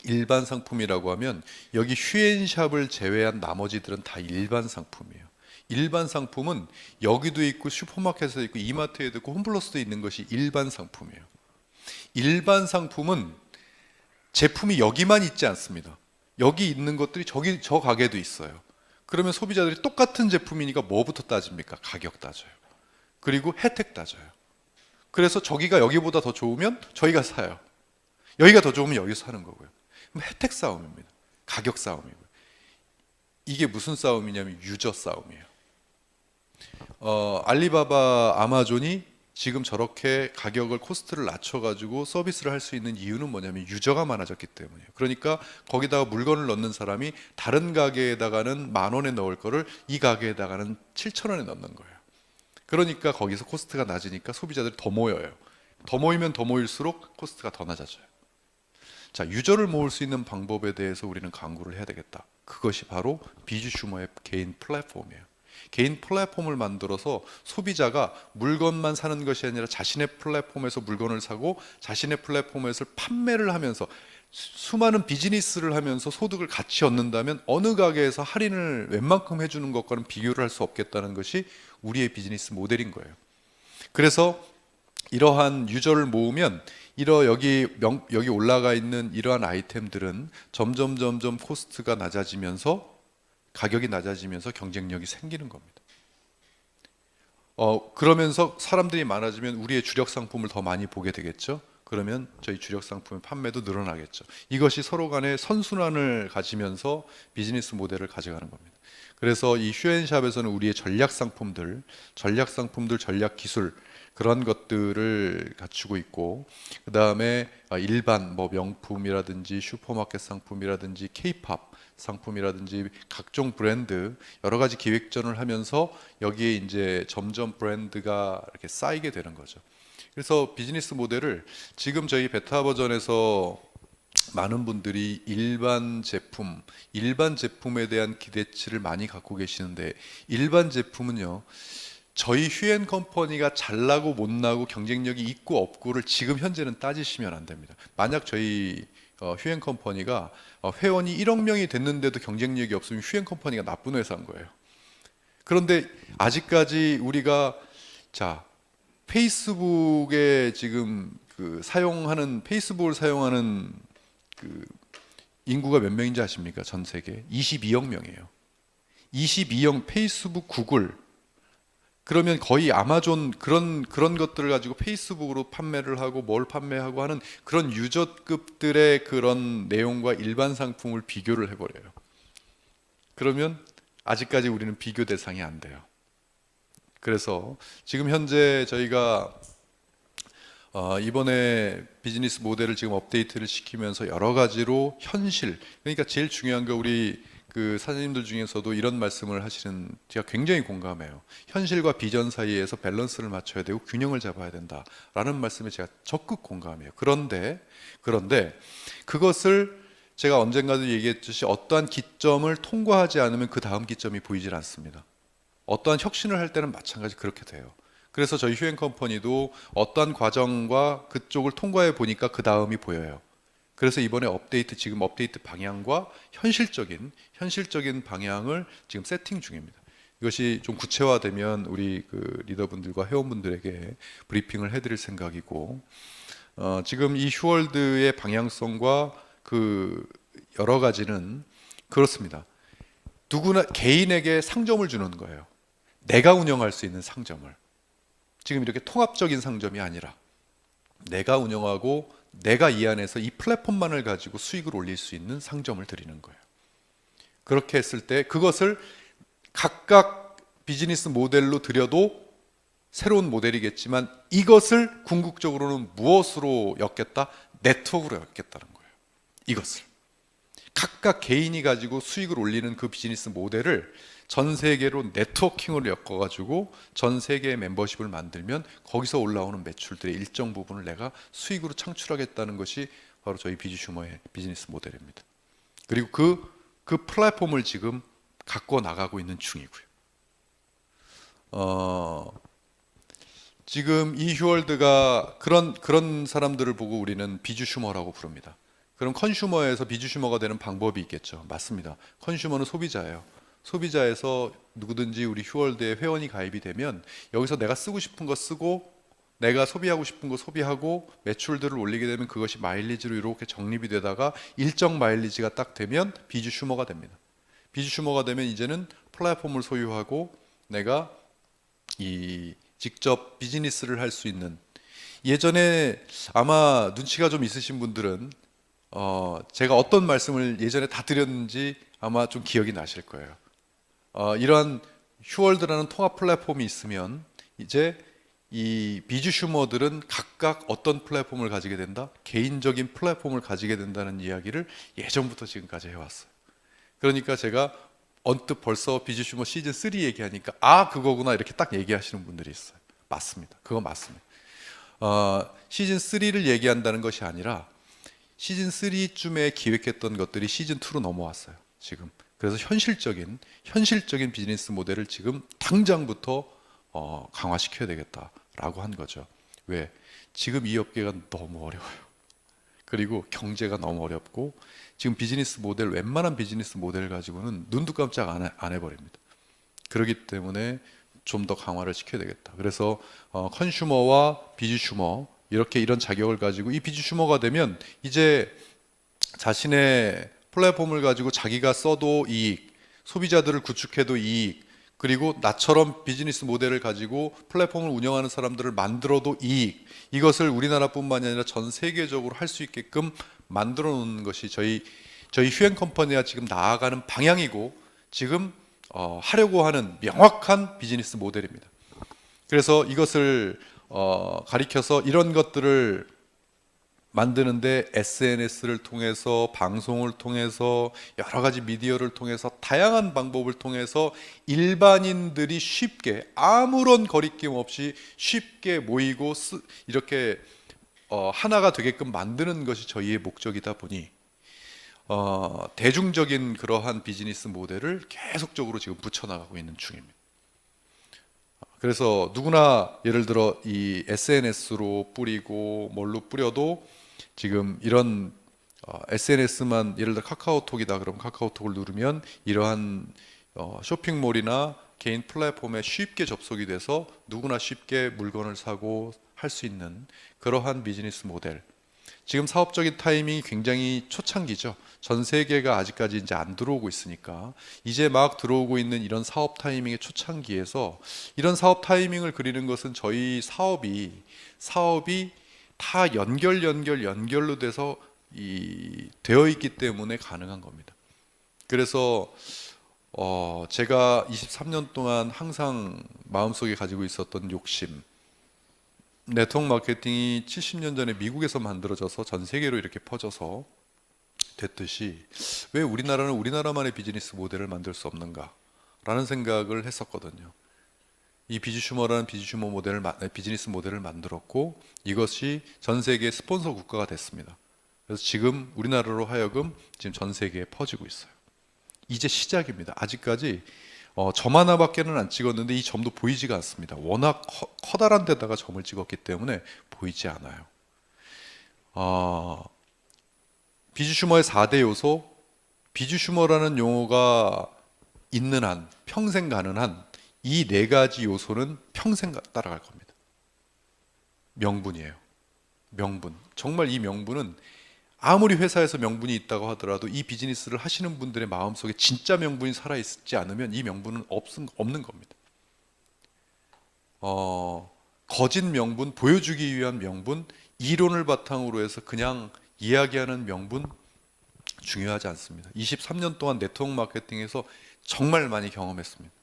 일반 상품이라고 하면 여기 휴엔샵을 제외한 나머지들은 다 일반 상품이에요. 일반 상품은 여기도 있고 슈퍼마켓에도 있고 이마트에도 있고 홈플러스도 있는 것이 일반 상품이에요. 일반 상품은 제품이 여기만 있지 않습니다. 여기 있는 것들이 저 가게도 있어요. 그러면 소비자들이 똑같은 제품이니까 뭐부터 따집니까? 가격 따져요. 그리고 혜택 따져요. 그래서 저기가 여기보다 더 좋으면 저희가 사요. 여기가 더 좋으면 여기서 사는 거고요. 그럼 혜택 싸움입니다. 가격 싸움이고요. 이게 무슨 싸움이냐면 유저 싸움이에요. 알리바바, 아마존이 지금 저렇게 가격을 코스트를 낮춰가지고 서비스를 할 수 있는 이유는 뭐냐면 유저가 많아졌기 때문이에요. 그러니까 거기다가 물건을 넣는 사람이 다른 가게에다가는 10,000원에 넣을 거를 이 가게에다가는 7,000원에 넣는 거예요. 그러니까 거기서 코스트가 낮으니까 소비자들이 더 모여요. 더 모이면 더 모일수록 코스트가 더 낮아져요. 자, 유저를 모을 수 있는 방법에 대해서 우리는 강구를 해야 되겠다. 그것이 바로 비즈슈머의 개인 플랫폼이에요. 개인 플랫폼을 만들어서 소비자가 물건만 사는 것이 아니라 자신의 플랫폼에서 물건을 사고 자신의 플랫폼에서 판매를 하면서 수많은 비즈니스를 하면서 소득을 같이 얻는다면 어느 가게에서 할인을 웬만큼 해주는 것과는 비교를 할 수 없겠다는 것이 우리의 비즈니스 모델인 거예요. 그래서 이러한 유저를 모으면 여기 올라가 있는 이러한 아이템들은 점점 코스트가 낮아지면서 가격이 낮아지면서 경쟁력이 생기는 겁니다. 그러면서 사람들이 많아지면 우리의 주력 상품을 더 많이 보게 되겠죠. 그러면 저희 주력 상품의 판매도 늘어나겠죠. 이것이 서로 간의 선순환을 가지면서 비즈니스 모델을 가져가는 겁니다. 그래서 이 휴앤샵에서는 우리의 전략 상품들, 전략 기술 그런 것들을 갖추고 있고, 그 다음에 일반 뭐 명품이라든지 슈퍼마켓 상품이라든지 케이팝 상품이라든지 각종 브랜드 여러 가지 기획전을 하면서 여기에 이제 점점 브랜드가 이렇게 쌓이게 되는 거죠. 그래서 비즈니스 모델을 지금 저희 베타 버전에서 많은 분들이 일반 제품에 대한 기대치를 많이 갖고 계시는데, 일반 제품은요, 저희 휴앤 컴퍼니가 잘나고 못나고 경쟁력이 있고 없고를 지금 현재는 따지시면 안 됩니다. 만약 저희 휴앤 컴퍼니가 회원이 1억 명이 됐는데도 경쟁력이 없으면 휴앤 컴퍼니가 나쁜 회사인 거예요. 그런데 아직까지 우리가 자 페이스북에 지금 페이스북을 사용하는 그 인구가 몇 명인지 아십니까? 전 세계 22억 명이에요. 22억 페이스북, 구글. 그러면 거의 아마존 그런 것들을 가지고 페이스북으로 판매를 하고 뭘 판매하고 하는 그런 유저급들의 그런 내용과 일반 상품을 비교를 해버려요. 그러면 아직까지 우리는 비교 대상이 안 돼요. 그래서 지금 현재 저희가 이번에 비즈니스 모델을 지금 업데이트를 시키면서 여러 가지로 그러니까 제일 중요한 거 우리 그 사장님들 중에서도 이런 말씀을 하시는 제가 굉장히 공감해요. 현실과 비전 사이에서 밸런스를 맞춰야 되고 균형을 잡아야 된다라는 말씀에 제가 적극 공감해요. 그런데 그것을 제가 언젠가도 얘기했듯이 어떠한 기점을 통과하지 않으면 그 다음 기점이 보이질 않습니다. 어떠한 혁신을 할 때는 마찬가지 그렇게 돼요. 그래서 저희 휴앤 컴퍼니도 어떠한 과정과 그쪽을 통과해 보니까 그 다음이 보여요. 그래서 이번에 지금 업데이트 방향과 현실적인 방향을 지금 세팅 중입니다. 이것이 좀 구체화되면 우리 그 리더분들과 회원분들에게 브리핑을 해드릴 생각이고, 지금 이 휴월드의 방향성과 그 여러 가지는 그렇습니다. 누구나 개인에게 상점을 주는 거예요. 내가 운영할 수 있는 상점을. 지금 이렇게 통합적인 상점이 아니라 내가 운영하고 내가 이 안에서 이 플랫폼만을 가지고 수익을 올릴 수 있는 상점을 드리는 거예요. 그렇게 했을 때 그것을 각각 비즈니스 모델로 드려도 새로운 모델이겠지만 이것을 궁극적으로는 무엇으로 엮겠다? 네트워크로 엮겠다는 거예요. 이것을 각각 개인이 가지고 수익을 올리는 그 비즈니스 모델을 전 세계로 네트워킹으로 엮어가지고 전 세계의 멤버십을 만들면 거기서 올라오는 매출들의 일정 부분을 내가 수익으로 창출하겠다는 것이 바로 저희 비즈슈머의 비즈니스 모델입니다. 그리고 그 플랫폼을 지금 갖고 나가고 있는 중이고요. 지금 이 휴월드가 그런 사람들을 보고 우리는 비즈슈머라고 부릅니다. 그럼 컨슈머에서 비즈슈머가 되는 방법이 있겠죠. 맞습니다. 컨슈머는 소비자예요. 소비자에서 누구든지 우리 휴월드에 회원이 가입이 되면 여기서 내가 쓰고 싶은 거 쓰고 내가 소비하고 싶은 거 소비하고 매출들을 올리게 되면 그것이 마일리지로 이렇게 적립이 되다가 일정 마일리지가 딱 되면 비즈슈머가 됩니다. 비즈슈머가 되면 이제는 플랫폼을 소유하고 내가 직접 비즈니스를 할 수 있는, 예전에 아마 눈치가 좀 있으신 분들은 제가 어떤 말씀을 예전에 다 드렸는지 아마 좀 기억이 나실 거예요. 이러한 휴월드라는 통합 플랫폼이 있으면 이제 이 비즈슈머들은 각각 어떤 플랫폼을 가지게 된다? 개인적인 플랫폼을 가지게 된다는 이야기를 예전부터 지금까지 해왔어요. 그러니까 제가 언뜻 벌써 비즈슈머 시즌 3 얘기하니까 그거구나 이렇게 딱 얘기하시는 분들이 있어요. 맞습니다. 그거 맞습니다. 시즌 3를 얘기한다는 것이 아니라 시즌 3쯤에 기획했던 것들이 시즌 2로 넘어왔어요. 지금. 그래서 현실적인 비즈니스 모델을 지금 당장부터 강화시켜야 되겠다라고 한 거죠. 왜? 지금 이 업계가 너무 어려워요. 그리고 경제가 너무 어렵고 지금 웬만한 비즈니스 모델 가지고는 눈도 깜짝 안 해버립니다. 그렇기 때문에 좀 더 강화를 시켜야 되겠다. 그래서 컨슈머와 비즈슈머 이렇게 이런 자격을 가지고 이 비즈슈머가 되면 이제 자신의 플랫폼을 가지고 자기가 써도 이익, 소비자들을 구축해도 이익, 그리고 나처럼 비즈니스 모델을 가지고 플랫폼을 운영하는 사람들을 만들어도 이익, 이것을 우리나라뿐만이 아니라 전 세계적으로 할 수 있게끔 만들어 놓는 것이 저희 휴행 컴퍼니가 지금 나아가는 방향이고 지금 하려고 하는 명확한 비즈니스 모델입니다. 그래서 이것을 가리켜서 이런 것들을 만드는데 SNS를 통해서, 방송을 통해서, 여러 가지 미디어를 통해서, 다양한 방법을 통해서 일반인들이 쉽게 아무런 거리낌 없이 쉽게 모이고 이렇게 하나가 되게끔 만드는 것이 저희의 목적이다 보니 대중적인 그러한 비즈니스 모델을 계속적으로 지금 붙여나가고 있는 중입니다. 그래서 누구나 예를 들어 이 SNS로 뿌리고 뭘로 뿌려도 지금 이런 SNS만 예를 들어 카카오톡이다 그러면 카카오톡을 누르면 이러한 쇼핑몰이나 개인 플랫폼에 쉽게 접속이 돼서 누구나 쉽게 물건을 사고 할 수 있는 그러한 비즈니스 모델. 지금 사업적인 타이밍이 굉장히 초창기죠. 전 세계가 아직까지 이제 안 들어오고 있으니까 이제 막 들어오고 있는 이런 사업 타이밍의 초창기에서 이런 사업 타이밍을 그리는 것은 저희 사업이 다 연결로 돼서 되어 있기 때문에 가능한 겁니다. 그래서 제가 23년 동안 항상 마음속에 가지고 있었던 욕심, 네트워크 마케팅이 70년 전에 미국에서 만들어져서 전 세계로 이렇게 퍼져서 됐듯이 왜 우리나라는 우리나라만의 비즈니스 모델을 만들 수 없는가 라는 생각을 했었거든요. 이 비즈슈머라는 비즈니스 모델을 만들었고 이것이 전 세계 스폰서 국가가 됐습니다. 그래서 지금 우리나라로 하여금 지금 전 세계에 퍼지고 있어요. 이제 시작입니다. 아직까지 점 하나밖에는 안 찍었는데 이 점도 보이지가 않습니다. 워낙 커다란 데다가 점을 찍었기 때문에 보이지 않아요. 비즈슈머의 4대 요소, 비즈슈머라는 용어가 있는 한, 평생 가는 한, 이 4가지 요소는 평생 따라갈 겁니다. 명분이에요. 명분. 정말 이 명분은 아무리 회사에서 명분이 있다고 하더라도 이 비즈니스를 하시는 분들의 마음속에 진짜 명분이 살아있지 않으면 이 명분은 없는 겁니다. 거짓 명분, 보여주기 위한 명분, 이론을 바탕으로 해서 그냥 이야기하는 명분 중요하지 않습니다. 23년 동안 네트워크 마케팅에서 정말 많이 경험했습니다.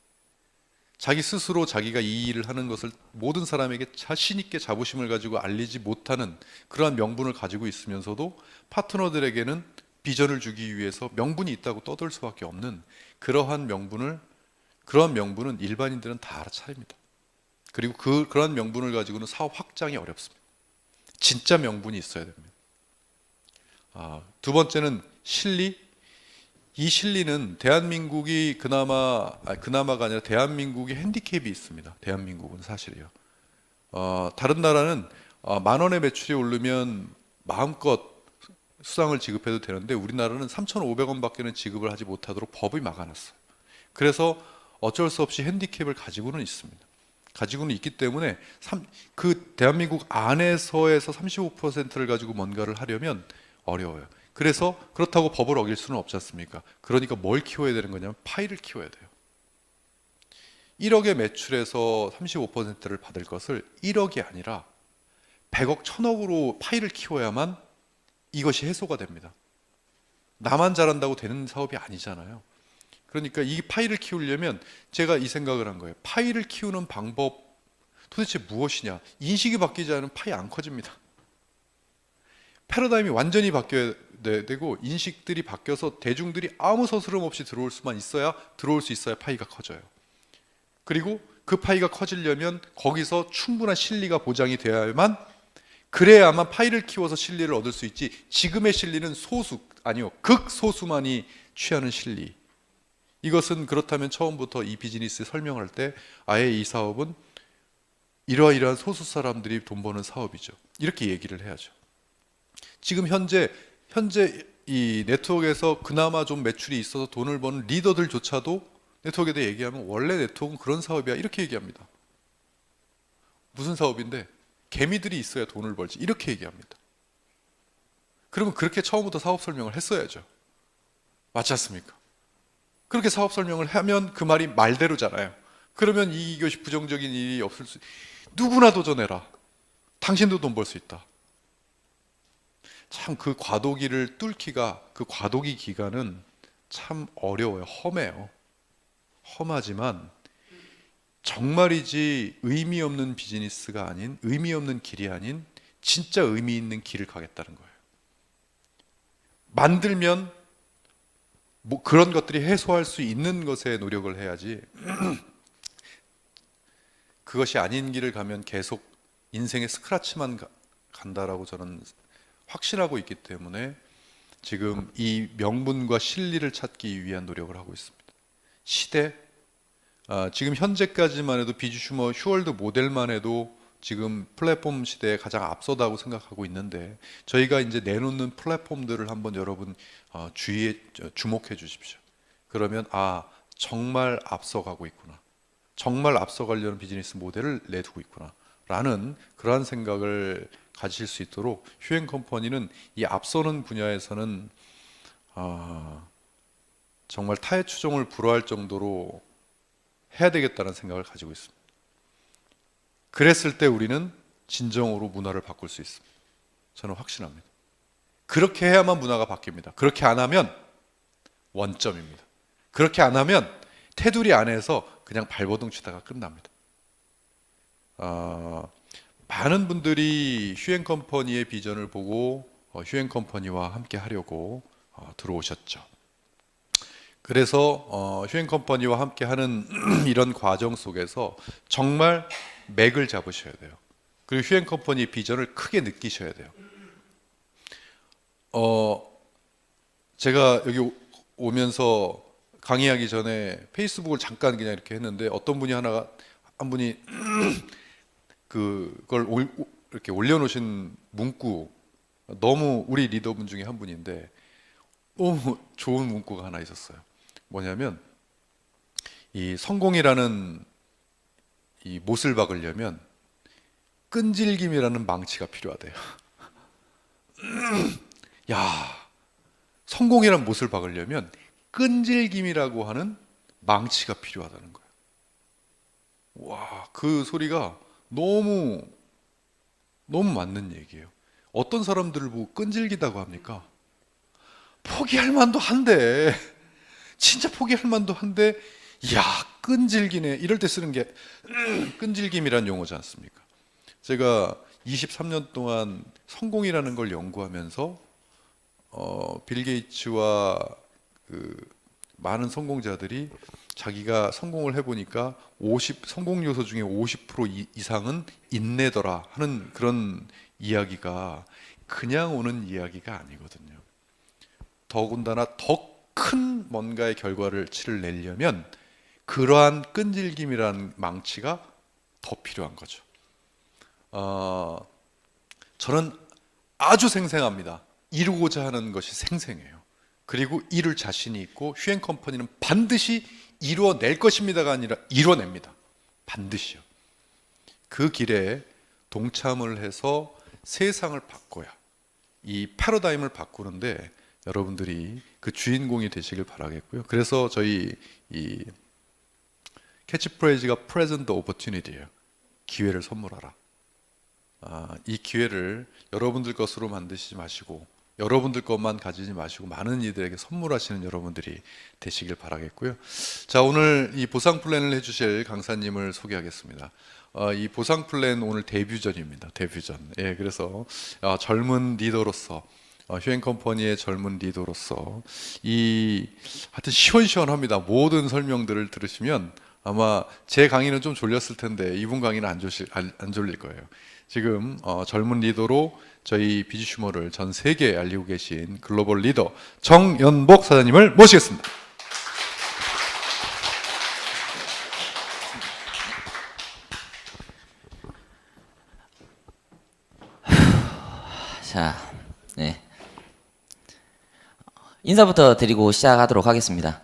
자기 스스로 자기가 이 일을 하는 것을 모든 사람에게 자신 있게 자부심을 가지고 알리지 못하는 그러한 명분을 가지고 있으면서도 파트너들에게는 비전을 주기 위해서 명분이 있다고 떠들 수밖에 없는 그러한 명분은 일반인들은 다 알아차립니다. 그리고 그러한 명분을 가지고는 사업 확장이 어렵습니다. 진짜 명분이 있어야 됩니다. 두 번째는 실리. 이 실리는 대한민국이 그나마가 아니라 대한민국이 핸디캡이 있습니다. 대한민국은 사실이요. 다른 나라는 10,000원의 매출이 오르면 마음껏 수당을 지급해도 되는데 우리나라는 3,500원밖에는 지급을 하지 못하도록 법이 막아놨어요. 그래서 어쩔 수 없이 핸디캡을 가지고는 있습니다. 가지고는 있기 때문에 그 대한민국 안에서에서 35%를 가지고 뭔가를 하려면 어려워요. 그래서 그렇다고 법을 어길 수는 없지 않습니까? 그러니까 뭘 키워야 되는 거냐면 파이를 키워야 돼요. 1억의 매출에서 35%를 받을 것을 1억이 아니라 100억, 1000억으로 파이를 키워야만 이것이 해소가 됩니다. 나만 잘한다고 되는 사업이 아니잖아요. 그러니까 이 파이를 키우려면 제가 이 생각을 한 거예요. 파이를 키우는 방법 도대체 무엇이냐? 인식이 바뀌지 않으면 파이 안 커집니다. 패러다임이 완전히 바뀌어야 되고 인식들이 바뀌어서 대중들이 아무 서스럼 없이 들어올 수 있어야 파이가 커져요. 그리고 그 파이가 커지려면 거기서 충분한 실리가 보장이 되어야만 그래야만 파이를 키워서 실리를 얻을 수 있지. 지금의 실리는 극소수만이 취하는 실리. 이것은 그렇다면 처음부터 이 비즈니스 설명할 때 아예 이 사업은 이러이러한 소수 사람들이 돈 버는 사업이죠. 이렇게 얘기를 해야죠. 지금 현재 이 네트워크에서 그나마 좀 매출이 있어서 돈을 버는 리더들조차도 네트워크에 대해 얘기하면 원래 네트워크는 그런 사업이야 이렇게 얘기합니다. 무슨 사업인데 개미들이 있어야 돈을 벌지 이렇게 얘기합니다. 그러면 그렇게 처음부터 사업 설명을 했어야죠. 맞지 않습니까? 그렇게 사업 설명을 하면 그 말이 말대로잖아요. 그러면 이것이 부정적인 일이 없을 수, 누구나 도전해라. 당신도 돈 벌 수 있다. 참 그 과도기를 뚫기가, 그 과도기 기간은 참 어려워요. 험해요. 험하지만 정말이지 의미 없는 비즈니스가 아닌, 의미 없는 길이 아닌 진짜 의미 있는 길을 가겠다는 거예요. 만들면 뭐 그런 것들이 해소할 수 있는 것에 노력을 해야지 그것이 아닌 길을 가면 계속 인생의 스크래치만 간다라고 저는 확신하고 있기 때문에 지금 이 명분과 진리를 찾기 위한 노력을 하고 있습니다. 시대, 지금 현재까지만 해도 비주슈머 휴월드 모델만 해도 지금 플랫폼 시대에 가장 앞서다고 생각하고 있는데 저희가 이제 내놓는 플랫폼들을 한번 여러분 주목해 주십시오. 그러면 정말 앞서가고 있구나. 정말 앞서가려는 비즈니스 모델을 내두고 있구나. 라는 그러한 생각을 가지실 수 있도록 휴행 컴퍼니는 이 앞서는 분야에서는 정말 타의 추종을 불허할 정도로 해야 되겠다는 생각을 가지고 있습니다. 그랬을 때 우리는 진정으로 문화를 바꿀 수 있습니다. 저는 확신합니다. 그렇게 해야만 문화가 바뀝니다. 그렇게 안 하면 원점입니다. 그렇게 안 하면 테두리 안에서 그냥 발버둥 치다가 끝납니다. 많은 분들이 휴행 컴퍼니의 비전을 보고 휴행 컴퍼니와 함께 하려고 들어오셨죠. 그래서 휴행 컴퍼니와 함께 하는 이런 과정 속에서 정말 맥을 잡으셔야 돼요. 그리고 휴행 컴퍼니의 비전을 크게 느끼셔야 돼요. 제가 여기 오면서 강의하기 전에 페이스북을 잠깐 그냥 이렇게 했는데 어떤 분이 한 분이 그걸 이렇게 올려놓으신 문구, 너무 우리 리더분 중에 한 분인데 너무 좋은 문구가 하나 있었어요. 뭐냐면 이 성공이라는 이 못을 박으려면 끈질김이라는 망치가 필요하대요. 야, 성공이란 못을 박으려면 끈질김이라고 하는 망치가 필요하다는 거예요. 와, 그 소리가 너무 맞는 얘기예요. 어떤 사람들을 보고 끈질기다고 합니까? 포기할 만도 한데, 진짜 포기할 만도 한데, 이야, 끈질기네. 이럴 때 쓰는 게 끈질김이란 용어지 않습니까? 제가 23년 동안 성공이라는 걸 연구하면서 빌 게이츠와 그 많은 성공자들이 자기가 성공을 해보니까 성공 요소 중에 50% 이상은 인내더라 하는 그런 이야기가 그냥 오는 이야기가 아니거든요. 더군다나 더 큰 뭔가의 결과를 내려면 그러한 끈질김이라는 망치가 더 필요한 거죠. 저는 아주 생생합니다. 이루고자 하는 것이 생생해요. 그리고 이룰 자신이 있고 휴행 컴퍼니는 반드시 이루어낼 것입니다가 아니라 이뤄냅니다. 반드시요. 그 길에 동참을 해서 세상을 바꿔야 이 패러다임을 바꾸는데 여러분들이 그 주인공이 되시길 바라겠고요. 그래서 저희 이 캐치프레이즈가 Present Opportunity예요. 기회를 선물하라. 이 기회를 여러분들 것으로 만드시지 마시고 여러분들 것만 가지지 마시고 많은 이들에게 선물하시는 여러분들이 되시길 바라겠고요. 자, 오늘 이 보상 플랜을 해주실 강사님을 소개하겠습니다. 이 보상 플랜 오늘 데뷔전입니다. 데뷔전. 예, 그래서 젊은 리더로서 휴행 컴퍼니의 젊은 리더로서 하여튼 시원시원합니다. 모든 설명들을 들으시면 아마 제 강의는 좀 졸렸을 텐데 이분 강의는 안 졸릴 거예요. 지금 젊은 리더로 저희 비즈슈머를 전 세계에 알리고 계신 글로벌 리더 정연복 사장님을 모시겠습니다.
자, 네. 인사부터 드리고 시작하도록 하겠습니다.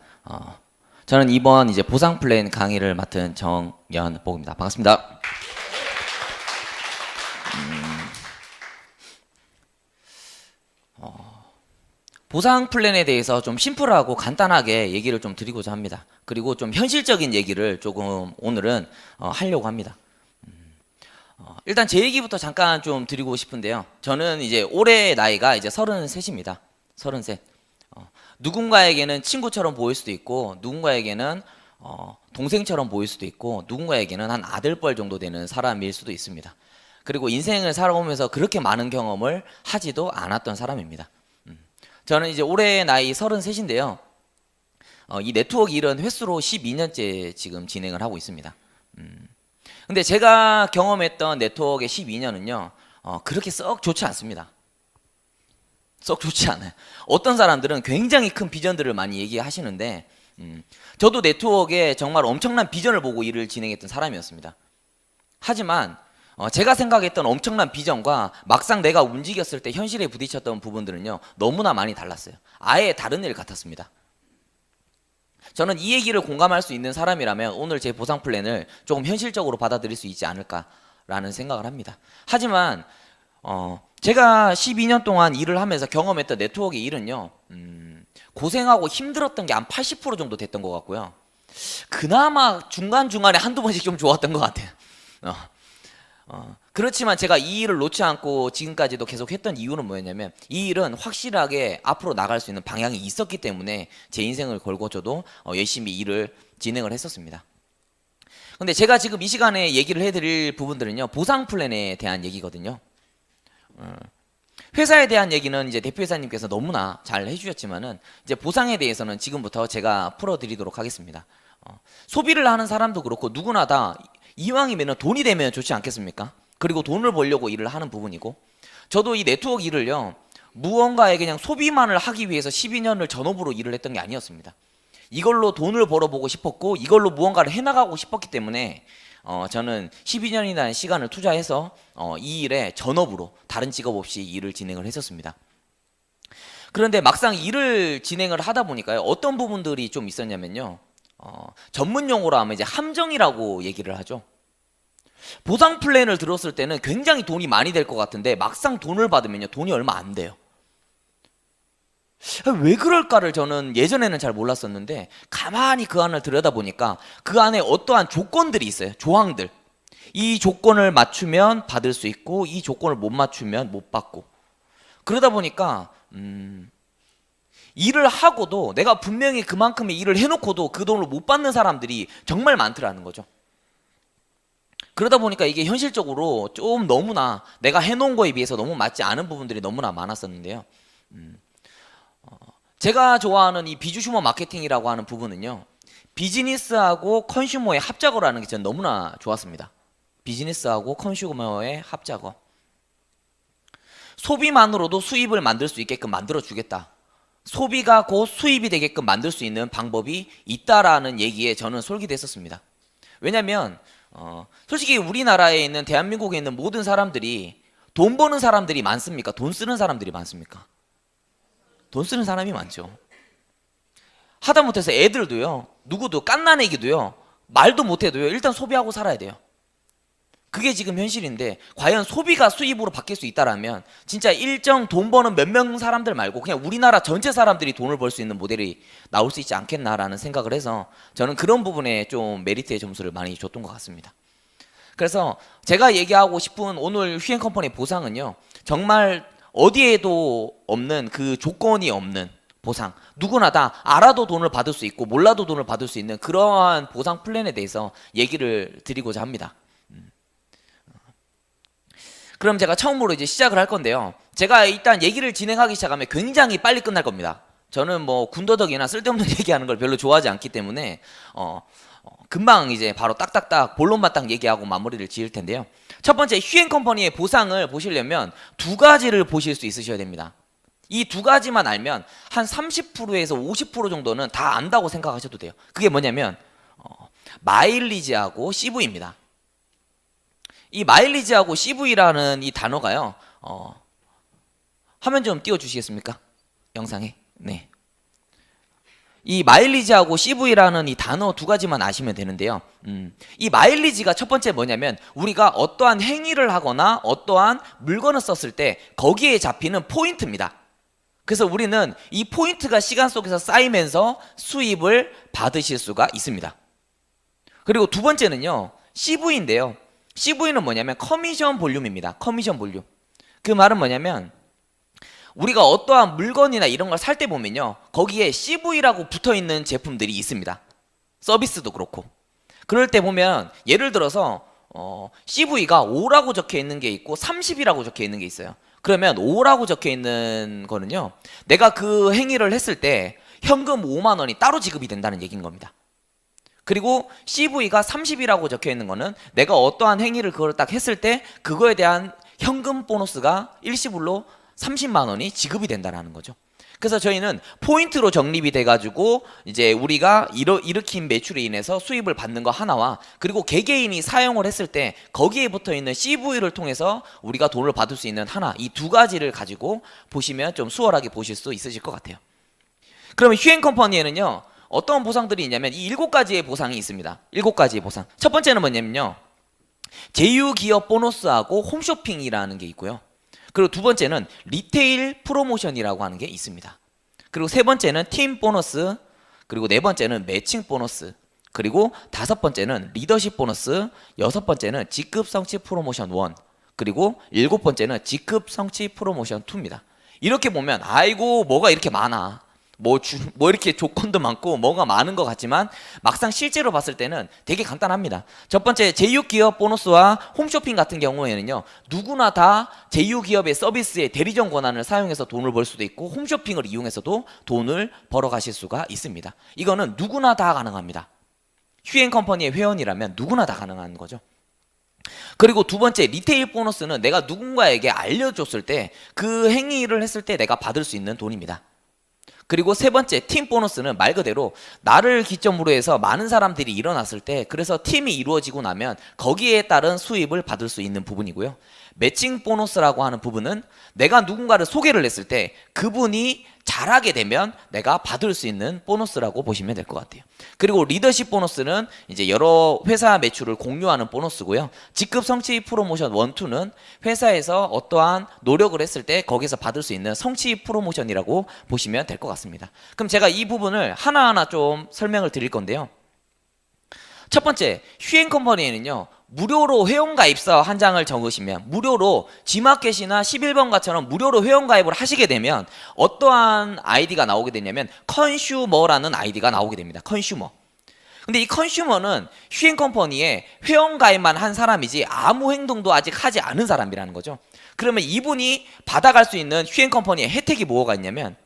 저는 이번 이제 보상 플랜 강의를 맡은 정연복입니다. 반갑습니다. 보상 플랜에 대해서 좀 심플하고 간단하게 얘기를 좀 드리고자 합니다. 그리고 좀 현실적인 얘기를 조금 오늘은 하려고 합니다. 일단 제 얘기부터 잠깐 좀 드리고 싶은데요. 저는 이제 올해 나이가 이제 33입니다. 33. 누군가에게는 친구처럼 보일 수도 있고, 누군가에게는 동생처럼 보일 수도 있고, 누군가에게는 한 아들뻘 정도 되는 사람일 수도 있습니다. 그리고 인생을 살아오면서 그렇게 많은 경험을 하지도 않았던 사람입니다. 저는 이제 올해 나이 33인데요. 이 네트워크 일은 횟수로 12년째 지금 진행을 하고 있습니다. 근데 제가 경험했던 네트워크의 12년은요, 그렇게 썩 좋지 않습니다. 썩 좋지 않아요. 어떤 사람들은 굉장히 큰 비전들을 많이 얘기하시는데, 저도 네트워크에 정말 엄청난 비전을 보고 일을 진행했던 사람이었습니다. 하지만 제가 생각했던 엄청난 비전과 막상 내가 움직였을 때 현실에 부딪혔던 부분들은요, 너무나 많이 달랐어요. 아예 다른 일 같았습니다. 저는 이 얘기를 공감할 수 있는 사람이라면 오늘 제 보상 플랜을 조금 현실적으로 받아들일 수 있지 않을까라는 생각을 합니다. 하지만 제가 12년 동안 일을 하면서 경험했던 네트워크 일은요, 고생하고 힘들었던 게 한 80% 정도 됐던 것 같고요. 그나마 중간중간에 한두 번씩 좀 좋았던 것 같아요. 그렇지만 제가 이 일을 놓지 않고 지금까지도 계속 했던 이유는 뭐였냐면, 이 일은 확실하게 앞으로 나갈 수 있는 방향이 있었기 때문에 제 인생을 걸고 저도 열심히 일을 진행을 했었습니다. 근데 제가 지금 이 시간에 얘기를 해드릴 부분들은요, 보상 플랜에 대한 얘기거든요. 회사에 대한 얘기는 이제 대표이사님께서 너무나 잘 해주셨지만은, 이제 보상에 대해서는 지금부터 제가 풀어드리도록 하겠습니다. 소비를 하는 사람도 그렇고 누구나 다 이왕이면 돈이 되면 좋지 않겠습니까? 그리고 돈을 벌려고 일을 하는 부분이고, 저도 이 네트워크 일을요, 무언가에 그냥 소비만을 하기 위해서 12년을 전업으로 일을 했던 게 아니었습니다. 이걸로 돈을 벌어보고 싶었고, 이걸로 무언가를 해나가고 싶었기 때문에 저는 12년이라는 시간을 투자해서 이 일에 전업으로 다른 직업 없이 일을 진행을 했었습니다. 그런데 막상 일을 진행을 하다 보니까요, 어떤 부분들이 좀 있었냐면요, 전문 용어로 하면 이제 함정이라고 얘기를 하죠. 보상 플랜을 들었을 때는 굉장히 돈이 많이 될 것 같은데, 막상 돈을 받으면요, 돈이 얼마 안 돼요. 왜 그럴까를 저는 예전에는 잘 몰랐었는데, 가만히 그 안을 들여다보니까 그 안에 어떠한 조건들이 있어요. 조항들. 이 조건을 맞추면 받을 수 있고, 이 조건을 못 맞추면 못 받고. 그러다 보니까 일을 하고도 내가 분명히 그만큼의 일을 해놓고도 그 돈을 못 받는 사람들이 정말 많더라는 거죠. 그러다 보니까 이게 현실적으로 좀 너무나 내가 해놓은 거에 비해서 너무 맞지 않은 부분들이 너무나 많았었는데요. 제가 좋아하는 이 비주슈머 마케팅이라고 하는 부분은요, 비즈니스하고 컨슈머의 합작어라는 게 저는 너무나 좋았습니다. 비즈니스하고 컨슈머의 합작어. 소비만으로도 수입을 만들 수 있게끔 만들어주겠다. 소비가 곧 수입이 되게끔 만들 수 있는 방법이 있다라는 얘기에 저는 솔깃했었습니다. 왜냐면 솔직히 우리나라에 있는, 대한민국에 있는 모든 사람들이 돈 버는 사람들이 많습니까? 돈 쓰는 사람들이 많습니까? 돈 쓰는 사람이 많죠. 하다못해서 애들도요, 누구도 갓난애기도요, 말도 못해도요, 일단 소비하고 살아야 돼요. 그게 지금 현실인데, 과연 소비가 수입으로 바뀔 수 있다라면 진짜 일정 돈 버는 몇 명 사람들 말고 그냥 우리나라 전체 사람들이 돈을 벌 수 있는 모델이 나올 수 있지 않겠나라는 생각을 해서 저는 그런 부분에 좀 메리트의 점수를 많이 줬던 것 같습니다. 그래서 제가 얘기하고 싶은 오늘 휘앤컴퍼니의 보상은요, 정말 어디에도 없는, 그 조건이 없는 보상, 누구나 다 알아도 돈을 받을 수 있고 몰라도 돈을 받을 수 있는 그러한 보상 플랜에 대해서 얘기를 드리고자 합니다. 그럼 제가 처음으로 이제 시작을 할 건데요, 제가 일단 얘기를 진행하기 시작하면 굉장히 빨리 끝날 겁니다. 저는 뭐 군더더기나 쓸데없는 얘기하는 걸 별로 좋아하지 않기 때문에 금방 이제 바로 딱딱딱 본론만 딱 얘기하고 마무리를 지을 텐데요. 첫 번째, 휘앤컴퍼니의 보상을 보시려면 두 가지를 보실 수 있으셔야 됩니다. 이 두 가지만 알면 한 30%에서 50% 정도는 다 안다고 생각하셔도 돼요. 그게 뭐냐면 마일리지하고 CV입니다. 이 마일리지하고 CV라는 이 단어가요, 화면 좀 띄워주시겠습니까? 영상에. 네. 이 마일리지하고 CV라는 이 단어 두 가지만 아시면 되는데요. 이 마일리지가 첫 번째 뭐냐면 우리가 어떠한 행위를 하거나 어떠한 물건을 썼을 때 거기에 잡히는 포인트입니다. 그래서 우리는 이 포인트가 시간 속에서 쌓이면서 수입을 받으실 수가 있습니다. 그리고 두 번째는요, CV인데요. CV는 뭐냐면 커미션 볼륨입니다. 커미션 볼륨. 그 말은 뭐냐면 우리가 어떠한 물건이나 이런 걸 살 때 보면요, 거기에 CV라고 붙어 있는 제품들이 있습니다. 서비스도 그렇고. 그럴 때 보면 예를 들어서 CV가 5라고 적혀 있는 게 있고 30이라고 적혀 있는 게 있어요. 그러면 5라고 적혀 있는 거는요, 내가 그 행위를 했을 때 현금 5만 원이 따로 지급이 된다는 얘기인 겁니다. 그리고 CV가 30이라고 적혀 있는 거는 내가 어떠한 행위를 그걸 딱 했을 때 그거에 대한 현금 보너스가 일시불로 30만 원이 지급이 된다는 거죠. 그래서 저희는 포인트로 적립이 돼가지고 이제 우리가 일으킨 매출에 인해서 수입을 받는 거 하나와, 그리고 개개인이 사용을 했을 때 거기에 붙어 있는 CV를 통해서 우리가 돈을 받을 수 있는 하나, 이 두 가지를 가지고 보시면 좀 수월하게 보실 수 있으실 것 같아요. 그러면 휴행컴퍼니에는요, 어떤 보상들이 있냐면 이 7가지의 보상이 있습니다. 7가지의 보상. 첫 번째는 뭐냐면요, 제휴기업 보너스하고 홈쇼핑이라는 게 있고요. 그리고 두 번째는 리테일 프로모션이라고 하는 게 있습니다. 그리고 세 번째는 팀 보너스, 그리고 네 번째는 매칭 보너스, 그리고 다섯 번째는 리더십 보너스, 여섯 번째는 직급 성취 프로모션 1, 그리고 일곱 번째는 직급 성취 프로모션 2입니다. 이렇게 보면 아이고 뭐가 이렇게 많아, 뭐 이렇게 조건도 많고 뭐가 많은 것 같지만 막상 실제로 봤을 때는 되게 간단합니다. 첫 번째, 제휴기업 보너스와 홈쇼핑 같은 경우에는요, 누구나 다 제휴기업의 서비스의 대리점 권한을 사용해서 돈을 벌 수도 있고 홈쇼핑을 이용해서도 돈을 벌어 가실 수가 있습니다. 이거는 누구나 다 가능합니다. 휴행컴퍼니의 회원이라면 누구나 다 가능한 거죠. 그리고 두 번째, 리테일 보너스는 내가 누군가에게 알려줬을 때 그 행위를 했을 때 내가 받을 수 있는 돈입니다. 그리고 세 번째, 팀 보너스는 말 그대로 나를 기점으로 해서 많은 사람들이 일어났을 때, 그래서 팀이 이루어지고 나면 거기에 따른 수입을 받을 수 있는 부분이고요. 매칭 보너스라고 하는 부분은 내가 누군가를 소개를 했을 때 그분이 잘하게 되면 내가 받을 수 있는 보너스라고 보시면 될 것 같아요. 그리고 리더십 보너스는 이제 여러 회사 매출을 공유하는 보너스고요. 직급 성취 프로모션 1, 2는 회사에서 어떠한 노력을 했을 때 거기서 받을 수 있는 성취 프로모션이라고 보시면 될 것 같습니다. 그럼 제가 이 부분을 하나하나 좀 설명을 드릴 건데요. 첫 번째, 휴행컴퍼니에는요, 무료로 회원가입서 한 장을 적으시면, 무료로 G마켓이나 11번가처럼 무료로 회원가입을 하시게 되면 어떠한 아이디가 나오게 되냐면 컨슈머라는 아이디가 나오게 됩니다. 컨슈머. 근데 이 컨슈머는 휴행컴퍼니에 회원가입만 한 사람이지 아무 행동도 아직 하지 않은 사람이라는 거죠. 그러면 이분이 받아갈 수 있는 휴행컴퍼니의 혜택이 뭐가 있냐면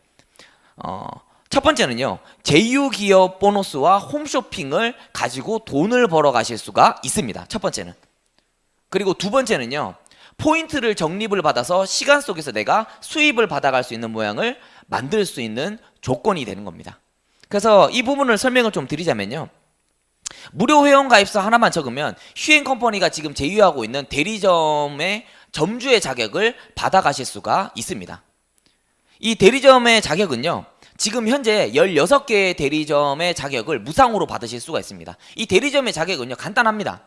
첫 번째는요, 제휴기업 보너스와 홈쇼핑을 가지고 돈을 벌어 가실 수가 있습니다. 첫 번째는. 그리고 두 번째는요, 포인트를 적립을 받아서 시간 속에서 내가 수입을 받아갈 수 있는 모양을 만들 수 있는 조건이 되는 겁니다. 그래서 이 부분을 설명을 좀 드리자면요, 무료 회원 가입서 하나만 적으면 휴행컴퍼니가 지금 제휴하고 있는 대리점의 점주의 자격을 받아가실 수가 있습니다. 이 대리점의 자격은요, 지금 현재 16개의 대리점의 자격을 무상으로 받으실 수가 있습니다. 이 대리점의 자격은요, 간단합니다.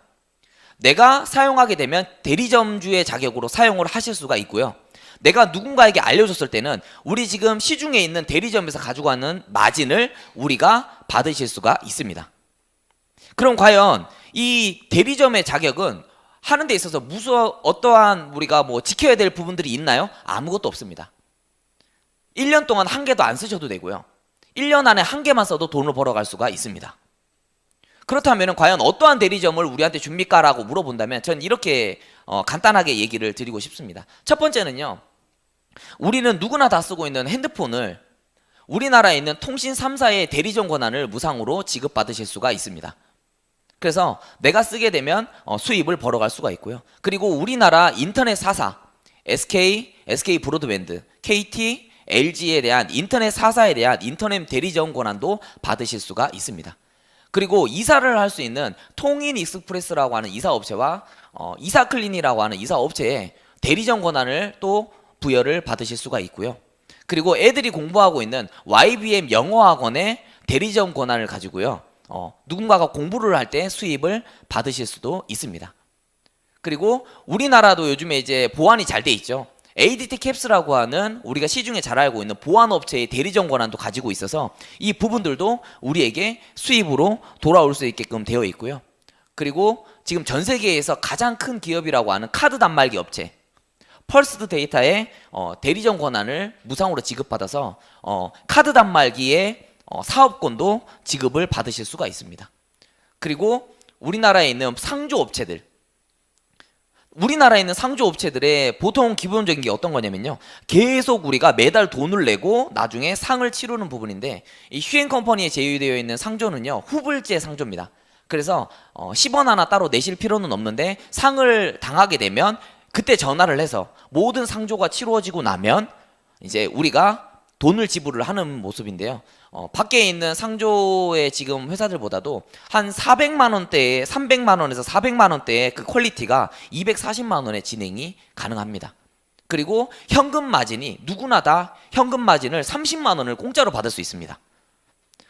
내가 사용하게 되면 대리점주의 자격으로 사용을 하실 수가 있고요. 내가 누군가에게 알려줬을 때는 우리 지금 시중에 있는 대리점에서 가지고 가는 마진을 우리가 받으실 수가 있습니다. 그럼 과연 이 대리점의 자격은 하는 데 있어서 어떠한 우리가 뭐 지켜야 될 부분들이 있나요? 아무것도 없습니다. 1년 동안 한 개도 안 쓰셔도 되고요. 1년 안에 한 개만 써도 돈을 벌어갈 수가 있습니다. 그렇다면 과연 어떠한 대리점을 우리한테 줍니까? 라고 물어본다면 전 이렇게 간단하게 얘기를 드리고 싶습니다. 첫 번째는요, 우리는 누구나 다 쓰고 있는 핸드폰을 우리나라에 있는 통신 3사의 대리점 권한을 무상으로 지급받으실 수가 있습니다. 그래서 내가 쓰게 되면 수입을 벌어갈 수가 있고요. 그리고 우리나라 인터넷 4사, SK 브로드밴드, KT, LG에 대한 인터넷 4사에 대한 인터넷 대리점 권한도 받으실 수가 있습니다. 그리고 이사를 할 수 있는 통인 익스프레스라고 하는 이사업체와 이사클린이라고 하는 이사업체에 대리점 권한을 또 부여를 받으실 수가 있고요. 그리고 애들이 공부하고 있는 YBM 영어학원에 대리점 권한을 가지고요. 누군가가 공부를 할 때 수입을 받으실 수도 있습니다. 그리고 우리나라도 요즘에 이제 보안이 잘 돼 있죠. ADT 캡스라고 하는 우리가 시중에 잘 알고 있는 보안 업체의 대리점 권한도 가지고 있어서 이 부분들도 우리에게 수입으로 돌아올 수 있게끔 되어 있고요. 그리고 지금 전 세계에서 가장 큰 기업이라고 하는 카드 단말기 업체 펄스드 데이터의 대리점 권한을 무상으로 지급받아서 카드 단말기의 사업권도 지급을 받으실 수가 있습니다. 그리고 우리나라에 있는 상조 업체들, 우리나라에 있는 상조 업체들의 보통 기본적인 게 어떤 거냐면요, 계속 우리가 매달 돈을 내고 나중에 상을 치르는 부분인데, 이 휴행 컴퍼니에 제휴되어 있는 상조는요 후불제 상조입니다. 그래서 10원 하나 따로 내실 필요는 없는데 상을 당하게 되면 그때 전화를 해서 모든 상조가 치루어지고 나면 이제 우리가 돈을 지불을 하는 모습인데요. 밖에 있는 상조의 지금 회사들보다도 한 400만 원대에 300만 원에서 400만 원대의 그 퀄리티가 240만 원에 진행이 가능합니다. 그리고 현금 마진이 누구나 다 현금 마진을 30만 원을 공짜로 받을 수 있습니다.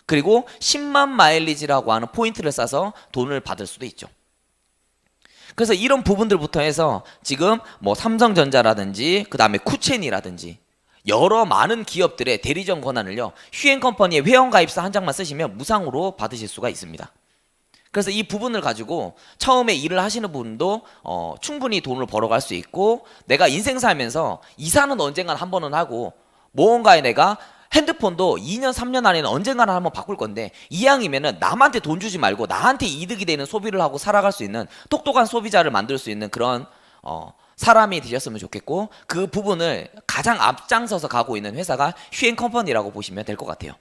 그리고 10만 마일리지라고 하는 포인트를 싸서 돈을 받을 수도 있죠. 그래서 이런 부분들부터 해서 지금 뭐 삼성전자라든지 그 다음에 쿠첸이라든지 여러 많은 기업들의 대리점 권한을요 휴행 컴퍼니의 회원가입서 한 장만 쓰시면 무상으로 받으실 수가 있습니다. 그래서 이 부분을 가지고 처음에 일을 하시는 분도 충분히 돈을 벌어갈 수 있고, 내가 인생 살면서 이사는 언젠간 한 번은 하고 무언가에 내가 핸드폰도 2년 3년 안에는 언젠가는 한번 바꿀 건데 이왕이면은 남한테 돈 주지 말고 나한테 이득이 되는 소비를 하고 살아갈 수 있는 똑똑한 소비자를 만들 수 있는 그런 사람이 되셨으면 좋겠고, 그 부분을 가장 앞장서서 가고 있는 회사가 휴행 컴퍼니라고 보시면 될 것 같아요.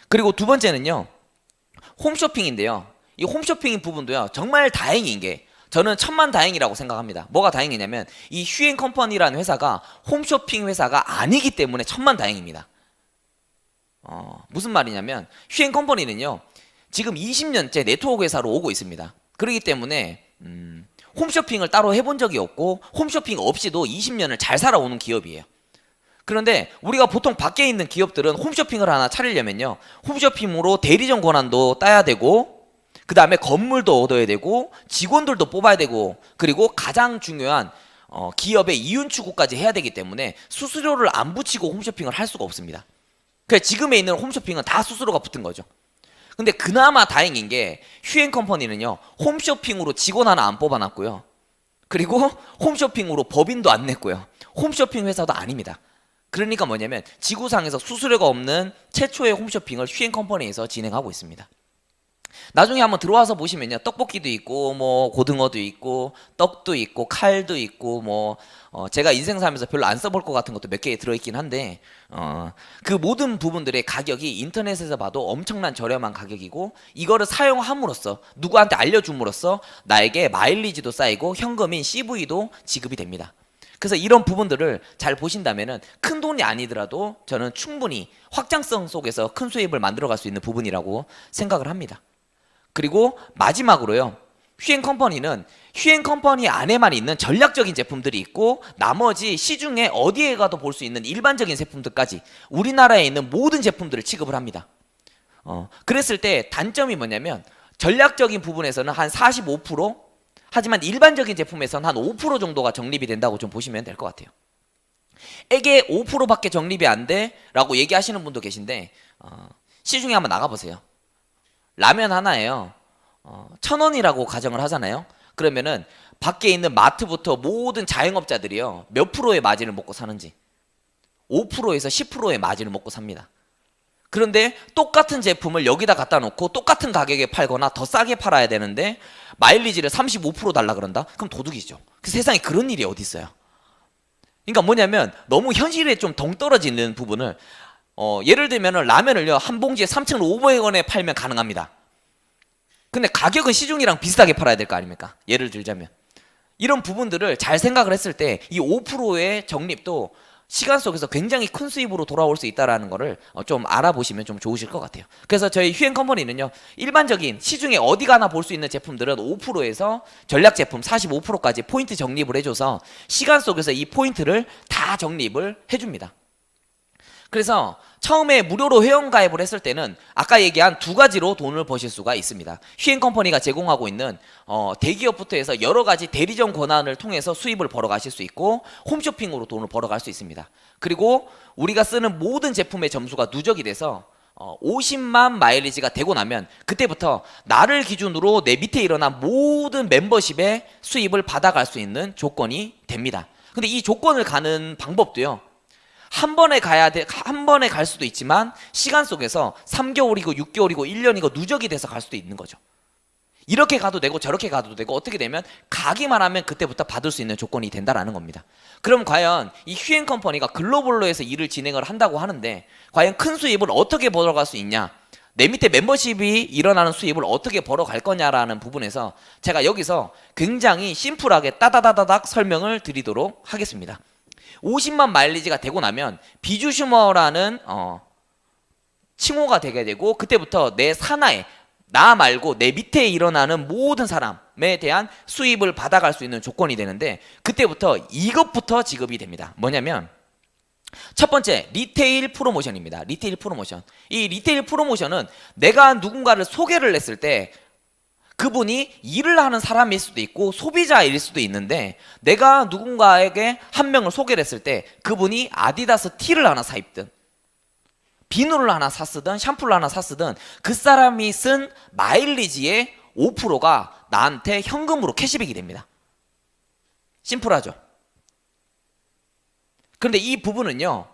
그리고 두 번째는요 홈쇼핑인데요, 이 홈쇼핑 부분도요 정말 다행인 게, 저는 천만다행이라고 생각합니다. 뭐가 다행이냐면 이 휴행 컴퍼니라는 회사가 홈쇼핑 회사가 아니기 때문에 천만다행입니다. 무슨 말이냐면 휴행 컴퍼니는요 지금 20년째 네트워크 회사로 오고 있습니다. 그렇기 때문에 홈쇼핑을 따로 해본 적이 없고 홈쇼핑 없이도 20년을 잘 살아오는 기업이에요. 그런데 우리가 보통 밖에 있는 기업들은 홈쇼핑을 하나 차리려면요 홈쇼핑으로 대리점 권한도 따야 되고, 그 다음에 건물도 얻어야 되고 직원들도 뽑아야 되고, 그리고 가장 중요한 기업의 이윤 추구까지 해야 되기 때문에 수수료를 안 붙이고 홈쇼핑을 할 수가 없습니다. 그래서 지금에 있는 홈쇼핑은 다 수수료가 붙은 거죠. 근데 그나마 다행인 게 휴행 컴퍼니는요 홈쇼핑으로 직원 하나 안 뽑아놨고요, 그리고 홈쇼핑으로 법인도 안 냈고요, 홈쇼핑 회사도 아닙니다. 그러니까 뭐냐면 지구상에서 수수료가 없는 최초의 홈쇼핑을 휴행 컴퍼니에서 진행하고 있습니다. 나중에 한번 들어와서 보시면요 떡볶이도 있고 뭐 고등어도 있고 떡도 있고 칼도 있고 뭐 제가 인생 살면서 별로 안 써볼 것 같은 것도 몇 개 들어있긴 한데 그 모든 부분들의 가격이 인터넷에서 봐도 엄청난 저렴한 가격이고, 이거를 사용함으로써 누구한테 알려줌으로써 나에게 마일리지도 쌓이고 현금인 CV도 지급이 됩니다. 그래서 이런 부분들을 잘 보신다면은 큰 돈이 아니더라도 저는 충분히 확장성 속에서 큰 수입을 만들어갈 수 있는 부분이라고 생각을 합니다. 그리고 마지막으로요, 휴행 컴퍼니는 휴행 컴퍼니 안에만 있는 전략적인 제품들이 있고 나머지 시중에 어디에 가도 볼 수 있는 일반적인 제품들까지 우리나라에 있는 모든 제품들을 취급을 합니다. 그랬을 때 단점이 뭐냐면 전략적인 부분에서는 한 45%, 하지만 일반적인 제품에서는 한 5% 정도가 적립이 된다고 좀 보시면 될 것 같아요. 에게 5%밖에 적립이 안 돼? 라고 얘기하시는 분도 계신데 시중에 한번 나가보세요. 라면 하나에요 1,000원이라고 가정을 하잖아요. 그러면은 밖에 있는 마트부터 모든 자영업자들이요 몇 프로의 마진을 먹고 사는지 5%에서 10%의 마진을 먹고 삽니다. 그런데 똑같은 제품을 여기다 갖다 놓고 똑같은 가격에 팔거나 더 싸게 팔아야 되는데 마일리지를 35% 달라 그런다? 그럼 도둑이죠. 그 세상에 그런 일이 어디 있어요. 그러니까 뭐냐면 너무 현실에 좀 동떨어지는 부분을 예를 들면 라면을요 한 봉지에 3,500원에 팔면 가능합니다. 근데 가격은 시중이랑 비슷하게 팔아야 될 거 아닙니까? 예를 들자면 이런 부분들을 잘 생각을 했을 때 이 5%의 적립도 시간 속에서 굉장히 큰 수입으로 돌아올 수 있다는 거를 좀 알아보시면 좀 좋으실 것 같아요. 그래서 저희 휴행 컴퍼니는요 일반적인 시중에 어디 가나 볼 수 있는 제품들은 5%에서 전략 제품 45%까지 포인트 적립을 해줘서 시간 속에서 이 포인트를 다 적립을 해줍니다. 그래서 처음에 무료로 회원가입을 했을 때는 아까 얘기한 두 가지로 돈을 버실 수가 있습니다. 휴행컴퍼니가 제공하고 있는 대기업부터 해서 여러 가지 대리점 권한을 통해서 수입을 벌어가실 수 있고 홈쇼핑으로 돈을 벌어갈 수 있습니다. 그리고 우리가 쓰는 모든 제품의 점수가 누적이 돼서 50만 마일리지가 되고 나면 그때부터 나를 기준으로 내 밑에 일어난 모든 멤버십의 수입을 받아갈 수 있는 조건이 됩니다. 근데 이 조건을 가는 방법도요, 한 번에 한 번에 갈 수도 있지만 시간 속에서 3개월이고 6개월이고 1년이고 누적이 돼서 갈 수도 있는 거죠. 이렇게 가도 되고 저렇게 가도 되고 어떻게 되면 가기만 하면 그때부터 받을 수 있는 조건이 된다라는 겁니다. 그럼 과연 이 휴행 컴퍼니가 글로벌로 해서 일을 진행을 한다고 하는데 과연 큰 수입을 어떻게 벌어갈 수 있냐, 내 밑에 멤버십이 일어나는 수입을 어떻게 벌어갈 거냐라는 부분에서 제가 여기서 굉장히 심플하게 따다다다닥 설명을 드리도록 하겠습니다. 50만 마일리지가 되고 나면 비주슈머라는 칭호가 되게 되고 그때부터 내 산하에 나 말고 내 밑에 일어나는 모든 사람에 대한 수입을 받아갈 수 있는 조건이 되는데 그때부터 이것부터 지급이 됩니다. 뭐냐면 첫 번째 리테일 프로모션입니다. 리테일 프로모션. 이 리테일 프로모션은 내가 누군가를 소개를 했을 때 그분이 일을 하는 사람일 수도 있고 소비자일 수도 있는데 내가 누군가에게 한 명을 소개를 했을 때 그분이 아디다스 티를 하나 사입든 비누를 하나 샀으든 샴푸를 하나 샀으든 그 사람이 쓴 마일리지의 5%가 나한테 현금으로 캐시백이 됩니다. 심플하죠. 그런데 이 부분은요,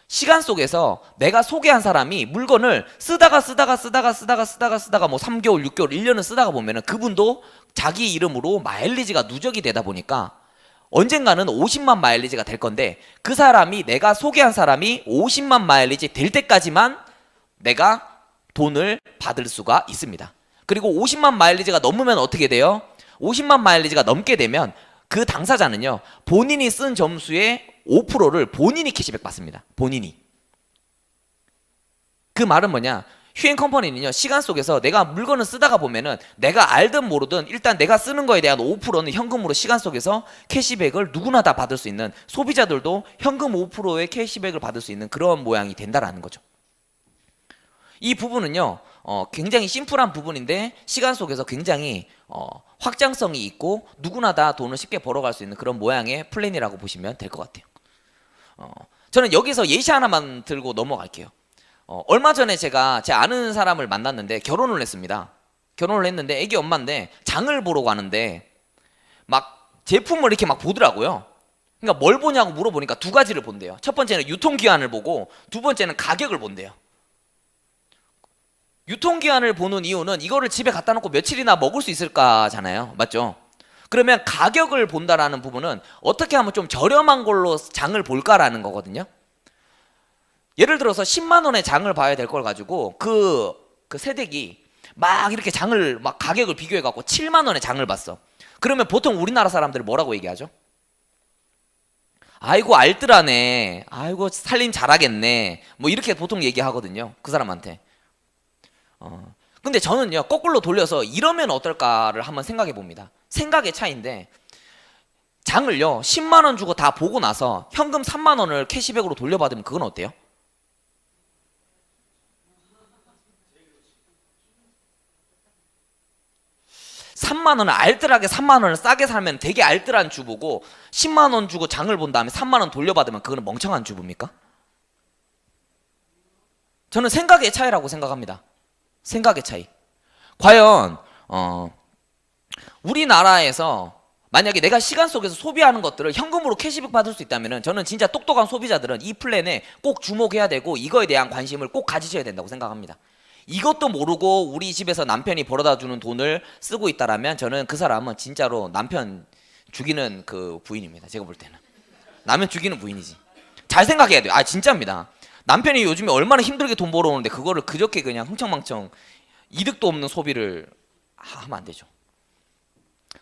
시간 속에서 내가 소개한 사람이 물건을 쓰다가 뭐 3개월, 6개월, 1년을 쓰다가 보면은 그분도 자기 이름으로 마일리지가 누적이 되다 보니까 언젠가는 50만 마일리지가 될 건데 그 사람이 내가 소개한 사람이 50만 마일리지 될 때까지만 내가 돈을 받을 수가 있습니다. 그리고 50만 마일리지가 넘으면 어떻게 돼요? 50만 마일리지가 넘게 되면 그 당사자는요, 본인이 쓴 점수의 5%를 본인이 캐시백 받습니다. 본인이. 그 말은 뭐냐? 휴행 컴퍼니는요, 시간 속에서 내가 물건을 쓰다가 보면은 내가 알든 모르든 일단 내가 쓰는 거에 대한 5%는 현금으로 시간 속에서 캐시백을 누구나 다 받을 수 있는, 소비자들도 현금 5%의 캐시백을 받을 수 있는 그런 모양이 된다라는 거죠. 이 부분은요, 굉장히 심플한 부분인데 시간 속에서 굉장히 확장성이 있고 누구나 다 돈을 쉽게 벌어갈 수 있는 그런 모양의 플랜이라고 보시면 될 것 같아요. 저는 여기서 예시 하나만 들고 넘어갈게요. 얼마 전에 제가 제 아는 사람을 만났는데 결혼을 했습니다. 결혼을 했는데 애기 엄마인데 장을 보러 가는데 막 제품을 이렇게 막 보더라고요. 그러니까 뭘 보냐고 물어보니까 두 가지를 본대요. 첫 번째는 유통기한을 보고 두 번째는 가격을 본대요. 유통기한을 보는 이유는 이거를 집에 갖다 놓고 며칠이나 먹을 수 있을까잖아요. 맞죠? 그러면 가격을 본다라는 부분은 어떻게 하면 좀 저렴한 걸로 장을 볼까라는 거거든요. 예를 들어서 10만 원의 장을 봐야 될 걸 가지고 그 세댁이 막 이렇게 장을 막 가격을 비교해 갖고 7만 원의 장을 봤어. 그러면 보통 우리나라 사람들이 뭐라고 얘기하죠? 아이고 알뜰하네. 아이고 살림 잘하겠네. 뭐 이렇게 보통 얘기하거든요. 그 사람한테. 근데 저는요, 거꾸로 돌려서 이러면 어떨까를 한번 생각해 봅니다. 생각의 차이인데 장을요 10만 원 주고 다 보고 나서 현금 3만 원을 캐시백으로 돌려받으면 그건 어때요? 알뜰하게 3만 원을 싸게 살면 되게 알뜰한 주부고 10만 원 주고 장을 본 다음에 3만 원 돌려받으면 그거는 멍청한 주부입니까? 저는 생각의 차이라고 생각합니다. 생각의 차이. 과연 우리나라에서 만약에 내가 시간 속에서 소비하는 것들을 현금으로 캐시백 받을 수 있다면 저는 진짜 똑똑한 소비자들은 이 플랜에 꼭 주목해야 되고 이거에 대한 관심을 꼭 가지셔야 된다고 생각합니다. 이것도 모르고 우리 집에서 남편이 벌어다 주는 돈을 쓰고 있다라면 저는 그 사람은 진짜로 남편 죽이는 그 부인입니다. 제가 볼 때는 남편 죽이는 부인이지. 잘 생각해야 돼요. 아 진짜입니다. 남편이 요즘에 얼마나 힘들게 돈 벌어오는데 그거를 그저께 그냥 흥청망청 이득도 없는 소비를 하면 안 되죠.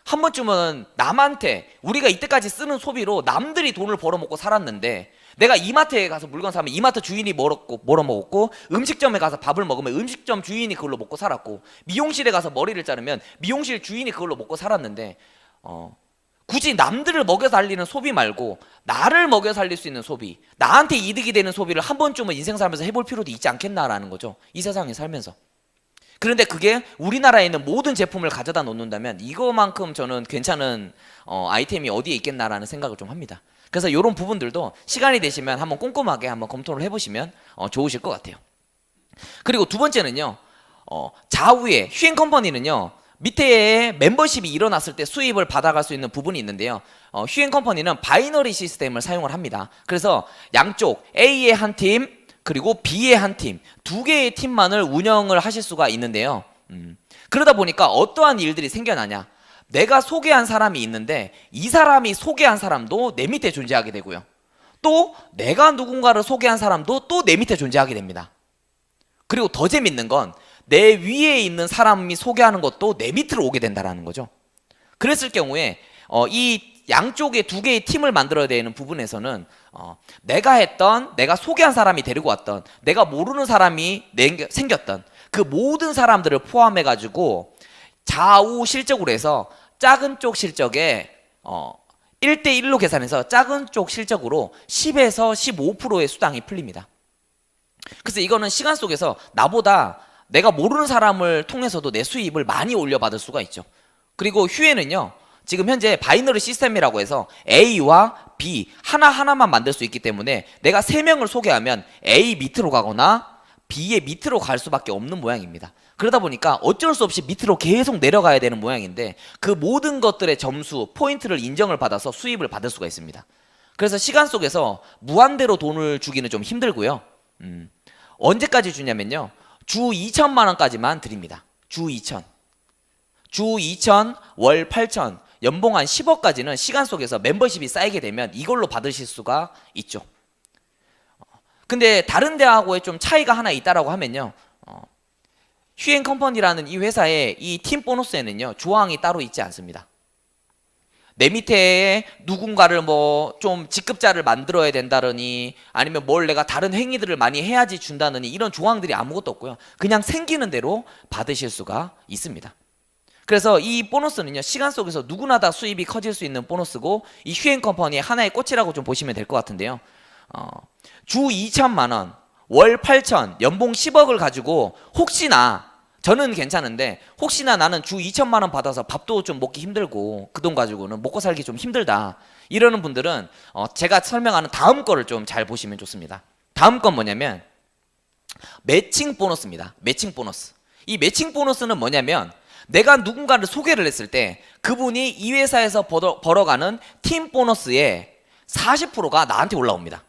한 번쯤은 남한테 우리가 이때까지 쓰는 소비로 남들이 돈을 벌어먹고 살았는데 내가 이마트에 가서 물건 사면 이마트 주인이 벌어먹었고 음식점에 가서 밥을 먹으면 음식점 주인이 그걸로 먹고 살았고 미용실에 가서 머리를 자르면 미용실 주인이 그걸로 먹고 살았는데 굳이 남들을 먹여 살리는 소비 말고 나를 먹여 살릴 수 있는 소비, 나한테 이득이 되는 소비를 한 번쯤은 인생 살면서 해볼 필요도 있지 않겠나라는 거죠. 이 세상에 살면서. 그런데 그게 우리나라에 있는 모든 제품을 가져다 놓는다면 이거만큼 저는 괜찮은 아이템이 어디에 있겠나라는 생각을 좀 합니다. 그래서 이런 부분들도 시간이 되시면 한번 꼼꼼하게 한번 검토를 해보시면 좋으실 것 같아요. 그리고 두 번째는요, 좌우에 휴앤컴퍼니는요, 밑에 멤버십이 일어났을 때 수입을 받아갈 수 있는 부분이 있는데요. 휴앤컴퍼니는 바이너리 시스템을 사용을 합니다. 그래서 양쪽 A의 한 팀, 그리고 B의 한 팀, 두 개의 팀만을 운영을 하실 수가 있는데요. 그러다 보니까 어떠한 일들이 생겨나냐? 내가 소개한 사람이 있는데 이 사람이 소개한 사람도 내 밑에 존재하게 되고요. 또 내가 누군가를 소개한 사람도 또 내 밑에 존재하게 됩니다. 그리고 더 재밌는 건 내 위에 있는 사람이 소개하는 것도 내 밑으로 오게 된다는 거죠. 그랬을 경우에 이 양쪽에 두 개의 팀을 만들어야 되는 부분에서는 내가 소개한 사람이 데리고 왔던, 내가 모르는 사람이 생겼던 그 모든 사람들을 포함해 가지고 좌우 실적으로 해서 작은 쪽 실적에 1대1로 계산해서 작은 쪽 실적으로 10에서 15%의 수당이 풀립니다. 그래서 이거는 시간 속에서 나보다 내가 모르는 사람을 통해서도 내 수입을 많이 올려받을 수가 있죠. 그리고 휴에는요, 지금 현재 바이너리 시스템이라고 해서 A와 B 하나하나만 만들 수 있기 때문에 내가 3명을 소개하면 A 밑으로 가거나 B의 밑으로 갈 수밖에 없는 모양입니다. 그러다 보니까 어쩔 수 없이 밑으로 계속 내려가야 되는 모양인데 그 모든 것들의 점수, 포인트를 인정을 받아서 수입을 받을 수가 있습니다. 그래서 시간 속에서 무한대로 돈을 주기는 좀 힘들고요. 언제까지 주냐면요, 주 2천만 원까지만 드립니다. 주 2천, 월 8천, 연봉 한 10억까지는 시간 속에서 멤버십이 쌓이게 되면 이걸로 받으실 수가 있죠. 근데 다른 데하고의 좀 차이가 하나 있다라고 하면요, 휴앤컴퍼니라는 이 회사의 이 팀 보너스에는요, 조항이 따로 있지 않습니다. 내 밑에 누군가를 좀 직급자를 만들어야 된다느니 아니면 뭘 내가 다른 행위들을 많이 해야지 준다느니 이런 조항들이 아무것도 없고요. 그냥 생기는 대로 받으실 수가 있습니다. 그래서 이 보너스는요, 시간 속에서 누구나 다 수입이 커질 수 있는 보너스고 이 휴앤컴퍼니의 하나의 꽃이라고 좀 보시면 될 것 같은데요. 주 2천만 원, 월 8천, 연봉 10억을 가지고 혹시나 저는 괜찮은데 혹시나 나는 주 2천만 원 받아서 밥도 좀 먹기 힘들고 그 돈 가지고는 먹고 살기 좀 힘들다 이러는 분들은 제가 설명하는 다음 거를 좀 잘 보시면 좋습니다. 다음 건 뭐냐면 매칭 보너스입니다. 매칭 보너스. 이 매칭 보너스는 뭐냐면 내가 누군가를 소개를 했을 때 그분이 이 회사에서 벌어가는 팀 보너스의 40%가 나한테 올라옵니다.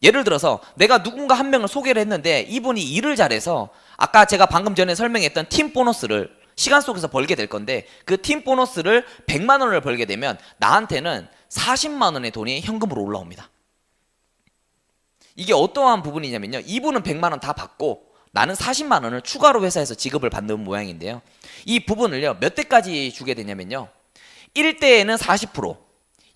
예를 들어서 내가 누군가 한 명을 소개를 했는데 이분이 일을 잘해서 아까 제가 방금 전에 설명했던 팀 보너스를 시간 속에서 벌게 될 건데 그 팀 보너스를 100만 원을 벌게 되면 나한테는 40만 원의 돈이 현금으로 올라옵니다. 이게 어떠한 부분이냐면요, 이분은 100만 원 다 받고 나는 40만 원을 추가로 회사에서 지급을 받는 모양인데요, 이 부분을요 몇 대까지 주게 되냐면요, 1대에는 40%,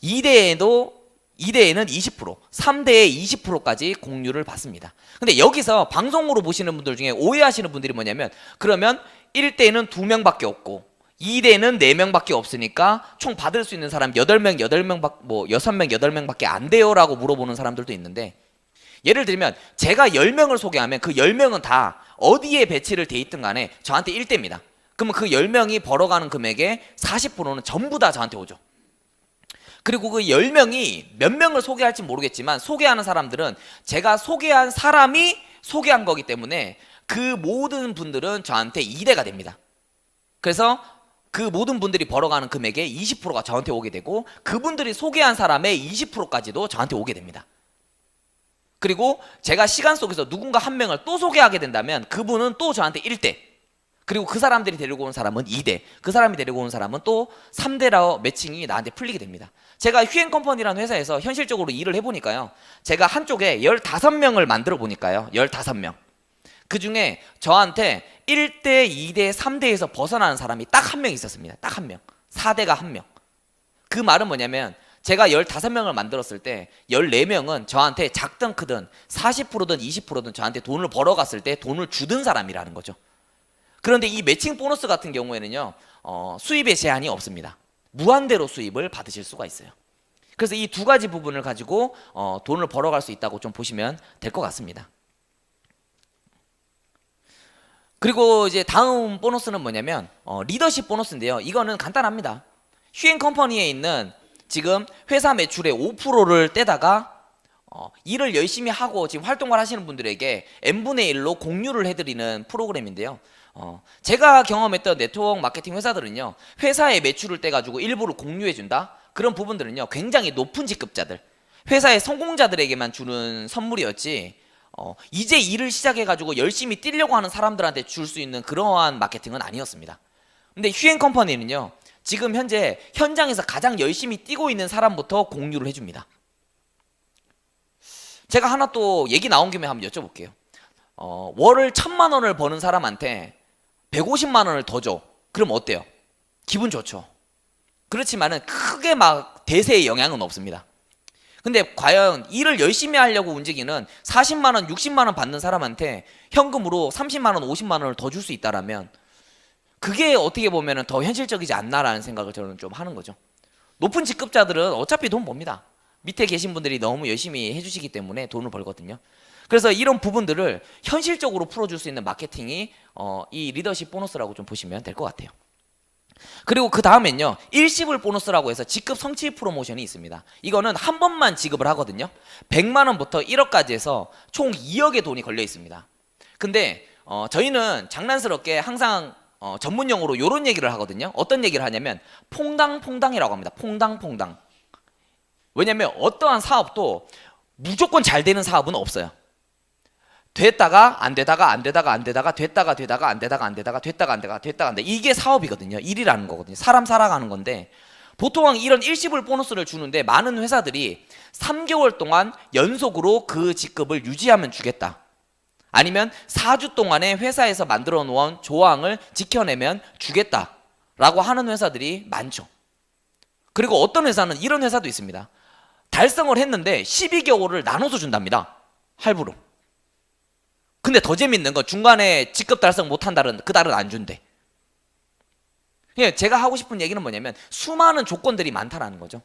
2대에는 20%, 3대에 20%까지 공유를 받습니다. 근데 여기서 방송으로 보시는 분들 중에 오해하시는 분들이 뭐냐면 그러면 1대에는 2명밖에 없고 2대에는 4명밖에 없으니까 총 받을 수 있는 사람 6명, 8명밖에 안 돼요 라고 물어보는 사람들도 있는데, 예를 들면 제가 10명을 소개하면 그 10명은 다 어디에 배치를 돼 있든 간에 저한테 1대입니다. 그러면 그 10명이 벌어가는 금액의 40%는 전부 다 저한테 오죠. 그리고 그 10명이 몇 명을 소개할지 모르겠지만 소개하는 사람들은 제가 소개한 사람이 소개한 거기 때문에 그 모든 분들은 저한테 2대가 됩니다. 그래서 그 모든 분들이 벌어가는 금액의 20%가 저한테 오게 되고 그분들이 소개한 사람의 20%까지도 저한테 오게 됩니다. 그리고 제가 시간 속에서 누군가 한 명을 또 소개하게 된다면 그분은 또 저한테 1대, 그리고 그 사람들이 데리고 온 사람은 2대, 그 사람이 데리고 온 사람은 또 3대라 매칭이 나한테 풀리게 됩니다. 제가 휴앤컴퍼니라는 회사에서 현실적으로 일을 해보니까요, 제가 한쪽에 15명을 만들어 보니까요, 15명 그 중에 저한테 1대, 2대, 3대에서 벗어나는 사람이 딱 한 명 있었습니다. 딱 한 명. 4대가 한 명. 그 말은 뭐냐면 제가 15명을 만들었을 때 14명은 저한테 작든 크든 40%든 20%든 저한테 돈을 벌어갔을 때 돈을 주던 사람이라는 거죠. 그런데 이 매칭 보너스 같은 경우에는요, 수입에 제한이 없습니다. 무한대로 수입을 받으실 수가 있어요. 그래서 이 두 가지 부분을 가지고 돈을 벌어갈 수 있다고 좀 보시면 될 것 같습니다. 그리고 이제 다음 보너스는 뭐냐면 리더십 보너스인데요. 이거는 간단합니다. 휴행 컴퍼니에 있는 지금 회사 매출의 5%를 떼다가 일을 열심히 하고 지금 활동을 하시는 분들에게 n분의 1로 공유를 해드리는 프로그램인데요. 제가 경험했던 네트워크 마케팅 회사들은요, 회사의 매출을 떼가지고 일부를 공유해준다? 그런 부분들은요, 굉장히 높은 직급자들, 회사의 성공자들에게만 주는 선물이었지, 이제 일을 시작해가지고 열심히 뛰려고 하는 사람들한테 줄 수 있는 그러한 마케팅은 아니었습니다. 근데 휴행 컴퍼니는요, 지금 현재 현장에서 가장 열심히 뛰고 있는 사람부터 공유를 해줍니다. 제가 하나 또 얘기 나온 김에 한번 여쭤볼게요. 월을 1,000만 원을 버는 사람한테 150만 원을 더 줘. 그럼 어때요? 기분 좋죠. 그렇지만은 크게 막 대세의 영향은 없습니다. 근데 과연 일을 열심히 하려고 움직이는 40만 원, 60만 원 받는 사람한테 현금으로 30만 원, 50만 원을 더 줄 수 있다라면 그게 어떻게 보면은 더 현실적이지 않나라는 생각을 저는 좀 하는 거죠. 높은 직급자들은 어차피 돈 법니다. 밑에 계신 분들이 너무 열심히 해주시기 때문에 돈을 벌거든요. 그래서 이런 부분들을 현실적으로 풀어줄 수 있는 마케팅이 이 리더십 보너스라고 좀 보시면 될 것 같아요. 그리고 그 다음엔요, 일시불 보너스라고 해서 직급 성취 프로모션이 있습니다. 이거는 한 번만 지급을 하거든요. 100만 원부터 1억까지 해서 총 2억의 돈이 걸려 있습니다. 근데 저희는 장난스럽게 항상 전문용어로 이런 얘기를 하거든요. 어떤 얘기를 하냐면 퐁당퐁당이라고 합니다. 퐁당퐁당. 왜냐면 어떠한 사업도 무조건 잘 되는 사업은 없어요. 됐다가 안 되다가 안 되다가 안 되다가 됐다가 되다가 안 되다가 안 되다가 됐다가 안 되다가 됐다가 안 돼. 이게 사업이거든요. 일이라는 거거든요. 사람 살아가는 건데 보통 이런 일시불 보너스를 주는데 많은 회사들이 3개월 동안 연속으로 그 직급을 유지하면 주겠다. 아니면 4주 동안에 회사에서 만들어 놓은 조항을 지켜내면 주겠다라고 하는 회사들이 많죠. 그리고 어떤 회사는 이런 회사도 있습니다. 달성을 했는데 12개월을 나눠서 준답니다. 할부로. 근데 더 재밌는 건 중간에 직급 달성 못한다는 그 달은 안 준대. 제가 하고 싶은 얘기는 뭐냐면 수많은 조건들이 많다라는 거죠.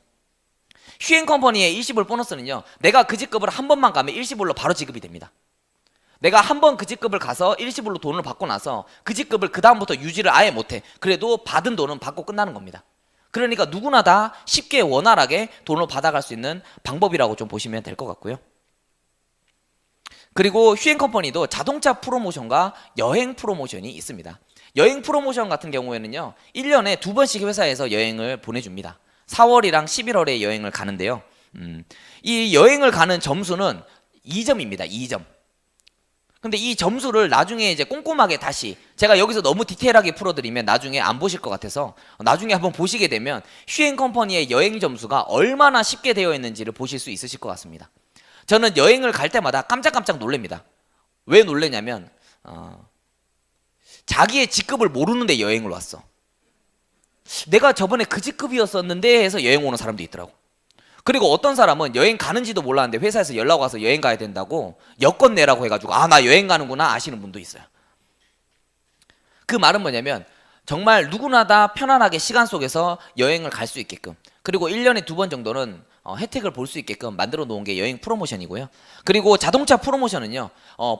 휴행 컴퍼니의 일시불 보너스는요, 내가 그 직급을 한 번만 가면 일시불로 바로 지급이 됩니다. 내가 한 번 그 직급을 가서 일시불로 돈을 받고 나서 그 직급을 그 다음부터 유지를 아예 못해. 그래도 받은 돈은 받고 끝나는 겁니다. 그러니까 누구나 다 쉽게 원활하게 돈을 받아갈 수 있는 방법이라고 좀 보시면 될 것 같고요. 그리고 휴행 컴퍼니도 자동차 프로모션과 여행 프로모션이 있습니다. 여행 프로모션 같은 경우에는요, 1년에 2번씩 회사에서 여행을 보내줍니다. 4월이랑 11월에 여행을 가는데요. 이 여행을 가는 점수는 2점입니다. 2점. 근데 이 점수를 나중에 이제 꼼꼼하게 다시, 제가 여기서 너무 디테일하게 풀어드리면 나중에 안 보실 것 같아서 나중에 한번 보시게 되면 휴행 컴퍼니의 여행 점수가 얼마나 쉽게 되어 있는지를 보실 수 있으실 것 같습니다. 저는 여행을 갈 때마다 깜짝깜짝 놀랍니다. 왜 놀래냐면 자기의 직급을 모르는데 여행을 왔어. 내가 저번에 그 직급이었었는데 해서 여행 오는 사람도 있더라고. 그리고 어떤 사람은 여행 가는지도 몰랐는데 회사에서 연락 와서 여행 가야 된다고 여권 내라고 해가지고 나 여행 가는구나 아시는 분도 있어요. 그 말은 뭐냐면 정말 누구나 다 편안하게 시간 속에서 여행을 갈 수 있게끔, 그리고 1년에 2번 정도는 혜택을 볼 수 있게끔 만들어 놓은 게 여행 프로모션이고요. 그리고 자동차 프로모션은요,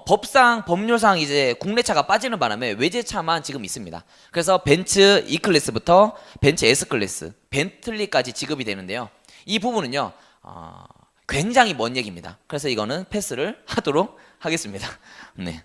법률상 이제 국내차가 빠지는 바람에 외제차만 지금 있습니다. 그래서 벤츠 E클래스부터 벤츠 S클래스, 벤틀리까지 지급이 되는데요. 이 부분은요, 굉장히 먼 얘기입니다. 그래서 이거는 패스를 하도록 하겠습니다. 네.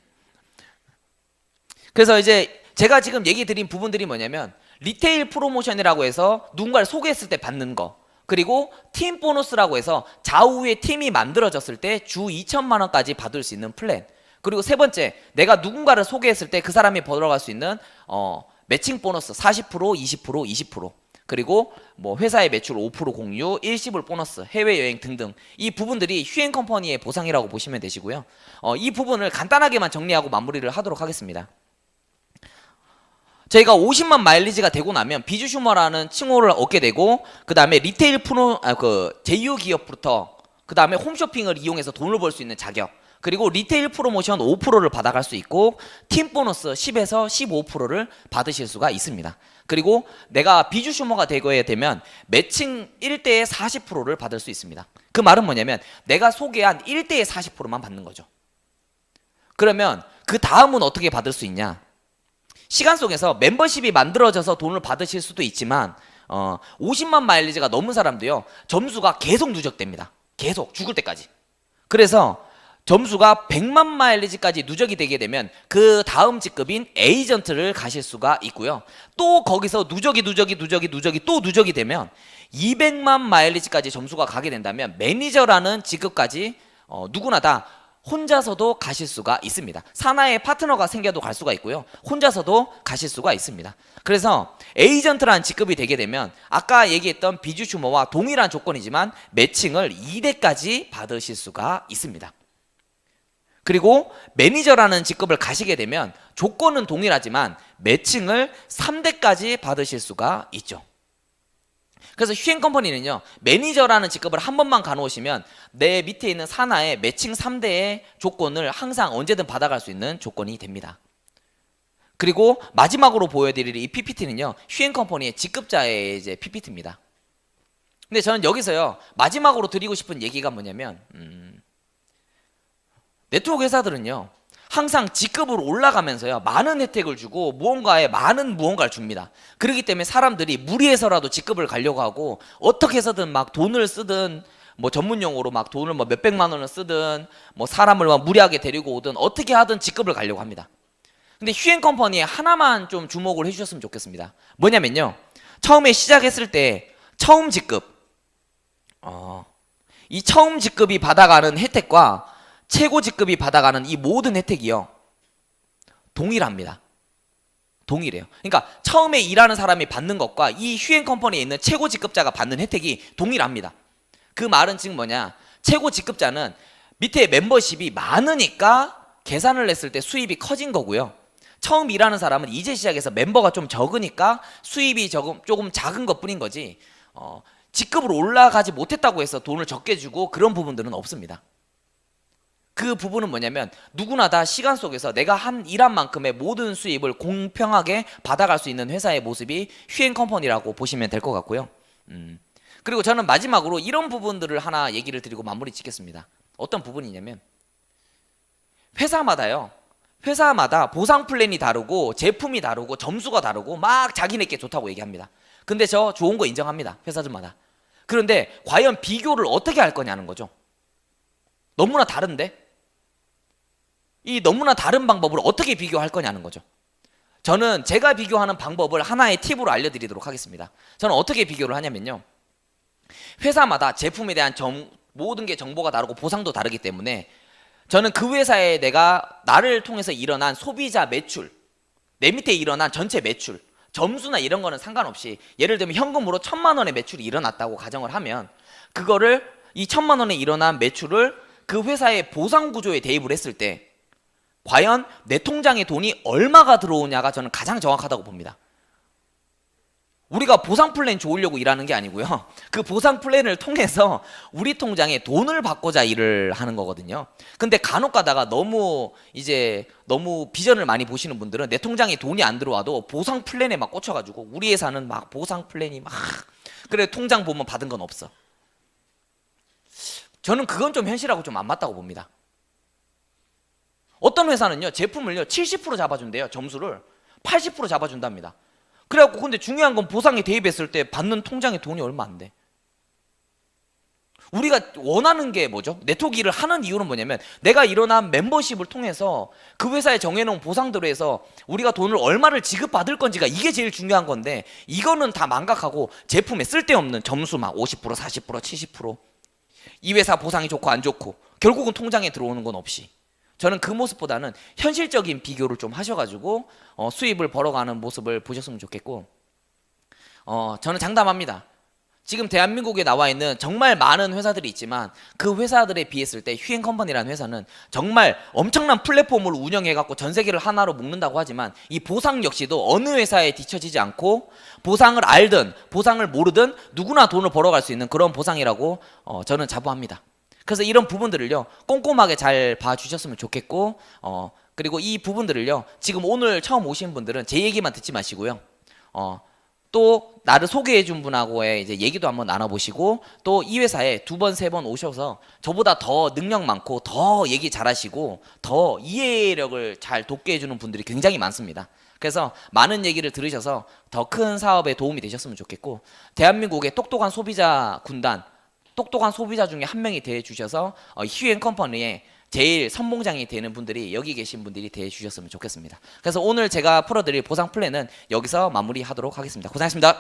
그래서 이제 제가 지금 얘기 드린 부분들이 뭐냐면 리테일 프로모션이라고 해서 누군가를 소개했을 때 받는 거, 그리고 팀 보너스라고 해서 좌우의 팀이 만들어졌을 때 주 2천만 원까지 받을 수 있는 플랜, 그리고 세 번째, 내가 누군가를 소개했을 때 그 사람이 벌어갈 수 있는 매칭 보너스 40%, 20%, 20%, 그리고 뭐 회사의 매출 5% 공유, 일시불 보너스, 해외여행 등등, 이 부분들이 휴행 컴퍼니의 보상이라고 보시면 되시고요. 이 부분을 간단하게만 정리하고 마무리를 하도록 하겠습니다. 저희가 50만 마일리지가 되고 나면 비주슈머라는 칭호를 얻게 되고, 그 다음에 리테일 제휴 기업부터 그 다음에 홈쇼핑을 이용해서 돈을 벌 수 있는 자격, 그리고 리테일 프로모션 5%를 받아갈 수 있고 팀 보너스 10에서 15%를 받으실 수가 있습니다. 그리고 내가 비주 슈머가 되게 되면 매칭 1대에 40%를 받을 수 있습니다. 그 말은 뭐냐면 내가 소개한 1대에 40%만 받는 거죠. 그러면 그 다음은 어떻게 받을 수 있냐? 시간 속에서 멤버십이 만들어져서 돈을 받으실 수도 있지만 50만 마일리지가 넘은 사람도요 점수가 계속 누적됩니다. 계속 죽을 때까지. 그래서 점수가 100만 마일리지까지 누적이 되게 되면 그 다음 직급인 에이전트를 가실 수가 있고요. 또 거기서 누적이 또 누적이 되면 200만 마일리지까지 점수가 가게 된다면 매니저라는 직급까지 누구나 다 혼자서도 가실 수가 있습니다. 산하의 파트너가 생겨도 갈 수가 있고요. 혼자서도 가실 수가 있습니다. 그래서 에이전트라는 직급이 되게 되면 아까 얘기했던 비주 슈머와 동일한 조건이지만 매칭을 2대까지 받으실 수가 있습니다. 그리고 매니저라는 직급을 가시게 되면 조건은 동일하지만 매칭을 3대까지 받으실 수가 있죠. 그래서 휴행컴퍼니는요 매니저라는 직급을 한 번만 가놓으시면 내 밑에 있는 산하의 매칭 3대의 조건을 항상 언제든 받아갈 수 있는 조건이 됩니다. 그리고 마지막으로 보여드릴 이 PPT는요 휴행컴퍼니의 직급자의 이제 PPT입니다. 근데 저는 여기서요 마지막으로 드리고 싶은 얘기가 뭐냐면 네트워크 회사들은요 항상 직급으로 올라가면서요 많은 혜택을 주고 무언가에 많은 무언가를 줍니다. 그렇기 때문에 사람들이 무리해서라도 직급을 가려고 하고 어떻게 해서든 막 돈을 쓰든 뭐 전문 용어로 막 돈을 뭐 몇백만 원을 쓰든 뭐 사람을 막 무리하게 데리고 오든 어떻게 하든 직급을 가려고 합니다. 근데 휴행컴퍼니에 하나만 좀 주목을 해주셨으면 좋겠습니다. 뭐냐면요 처음에 시작했을 때 처음 직급 이 처음 직급이 받아가는 혜택과 최고 직급이 받아가는 이 모든 혜택이요 동일합니다. 동일해요. 그러니까 처음에 일하는 사람이 받는 것과 이 휴행 컴퍼니에 있는 최고 직급자가 받는 혜택이 동일합니다. 그 말은 지금 뭐냐? 최고 직급자는 밑에 멤버십이 많으니까 계산을 했을 때 수입이 커진 거고요. 처음 일하는 사람은 이제 시작해서 멤버가 좀 적으니까 수입이 조금 작은 것뿐인 거지. 직급으로 올라가지 못했다고 해서 돈을 적게 주고 그런 부분들은 없습니다. 그 부분은 뭐냐면 누구나 다 시간 속에서 내가 일한 만큼의 모든 수입을 공평하게 받아갈 수 있는 회사의 모습이 휴행컴퍼니라고 보시면 될 것 같고요. 그리고 저는 마지막으로 이런 부분들을 하나 얘기를 드리고 마무리 짓겠습니다. 어떤 부분이냐면 회사마다 보상 플랜이 다르고 제품이 다르고 점수가 다르고 막 자기네께 좋다고 얘기합니다. 근데 저 좋은 거 인정합니다. 회사들마다. 그런데 과연 비교를 어떻게 할 거냐는 거죠. 너무나 다른데 이 너무나 다른 방법을 어떻게 비교할 거냐는 거죠. 저는 제가 비교하는 방법을 하나의 팁으로 알려드리도록 하겠습니다. 저는 어떻게 비교를 하냐면요 회사마다 제품에 대한 모든 게 정보가 다르고 보상도 다르기 때문에 저는 그 회사에 나를 통해서 일어난 소비자 매출, 내 밑에 일어난 전체 매출, 점수나 이런 거는 상관없이 예를 들면 현금으로 1,000만 원의 매출이 일어났다고 가정을 하면 그거를 이 1,000만 원에 일어난 매출을 그 회사의 보상 구조에 대입을 했을 때 과연 내 통장에 돈이 얼마가 들어오냐가 저는 가장 정확하다고 봅니다. 우리가 보상 플랜 좋으려고 일하는 게 아니고요. 그 보상 플랜을 통해서 우리 통장에 돈을 받고자 일을 하는 거거든요. 근데 간혹 가다가 너무 비전을 많이 보시는 분들은 내 통장에 돈이 안 들어와도 보상 플랜에 막 꽂혀가지고 우리 회사는 막 보상 플랜이 막 그래 통장 보면 받은 건 없어. 저는 그건 좀 현실하고 좀 안 맞다고 봅니다. 어떤 회사는요 제품을요 70% 잡아준대요. 점수를 80% 잡아준답니다. 그래갖고 근데 중요한 건 보상에 대입했을 때 받는 통장에 돈이 얼마 안 돼. 우리가 원하는 게 뭐죠? 네트워크 일을 하는 이유는 뭐냐면 내가 일어난 멤버십을 통해서 그 회사에 정해놓은 보상대로 해서 우리가 돈을 얼마를 지급받을 건지가 이게 제일 중요한 건데 이거는 다 망각하고 제품에 쓸데없는 점수 막 50%, 40%, 70% 이 회사 보상이 좋고 안 좋고 결국은 통장에 들어오는 건 없이 저는 그 모습보다는 현실적인 비교를 좀 하셔가지고 수입을 벌어가는 모습을 보셨으면 좋겠고 저는 장담합니다. 지금 대한민국에 나와 있는 정말 많은 회사들이 있지만 그 회사들에 비했을 때 휴행컴퍼니라는 회사는 정말 엄청난 플랫폼을 운영해갖고 전 세계를 하나로 묶는다고 하지만 이 보상 역시도 어느 회사에 뒤처지지 않고 보상을 알든 보상을 모르든 누구나 돈을 벌어갈 수 있는 그런 보상이라고 저는 자부합니다. 그래서 이런 부분들을요 꼼꼼하게 잘 봐주셨으면 좋겠고 그리고 이 부분들을요 지금 오늘 처음 오신 분들은 제 얘기만 듣지 마시고요 또 나를 소개해 준 분하고의 이제 얘기도 한번 나눠보시고 또 이 회사에 두 번, 세 번 오셔서 저보다 더 능력 많고 더 얘기 잘하시고 더 이해력을 잘 돋게 해주는 분들이 굉장히 많습니다. 그래서 많은 얘기를 들으셔서 더 큰 사업에 도움이 되셨으면 좋겠고 대한민국의 똑똑한 소비자 군단 똑똑한 소비자 중에 한 명이 돼 주셔서 휴앤컴퍼니의 제일 선봉장이 되는 분들이 여기 계신 분들이 돼 주셨으면 좋겠습니다. 그래서 오늘 제가 풀어드릴 보상 플랜은 여기서 마무리하도록 하겠습니다. 고생하셨습니다.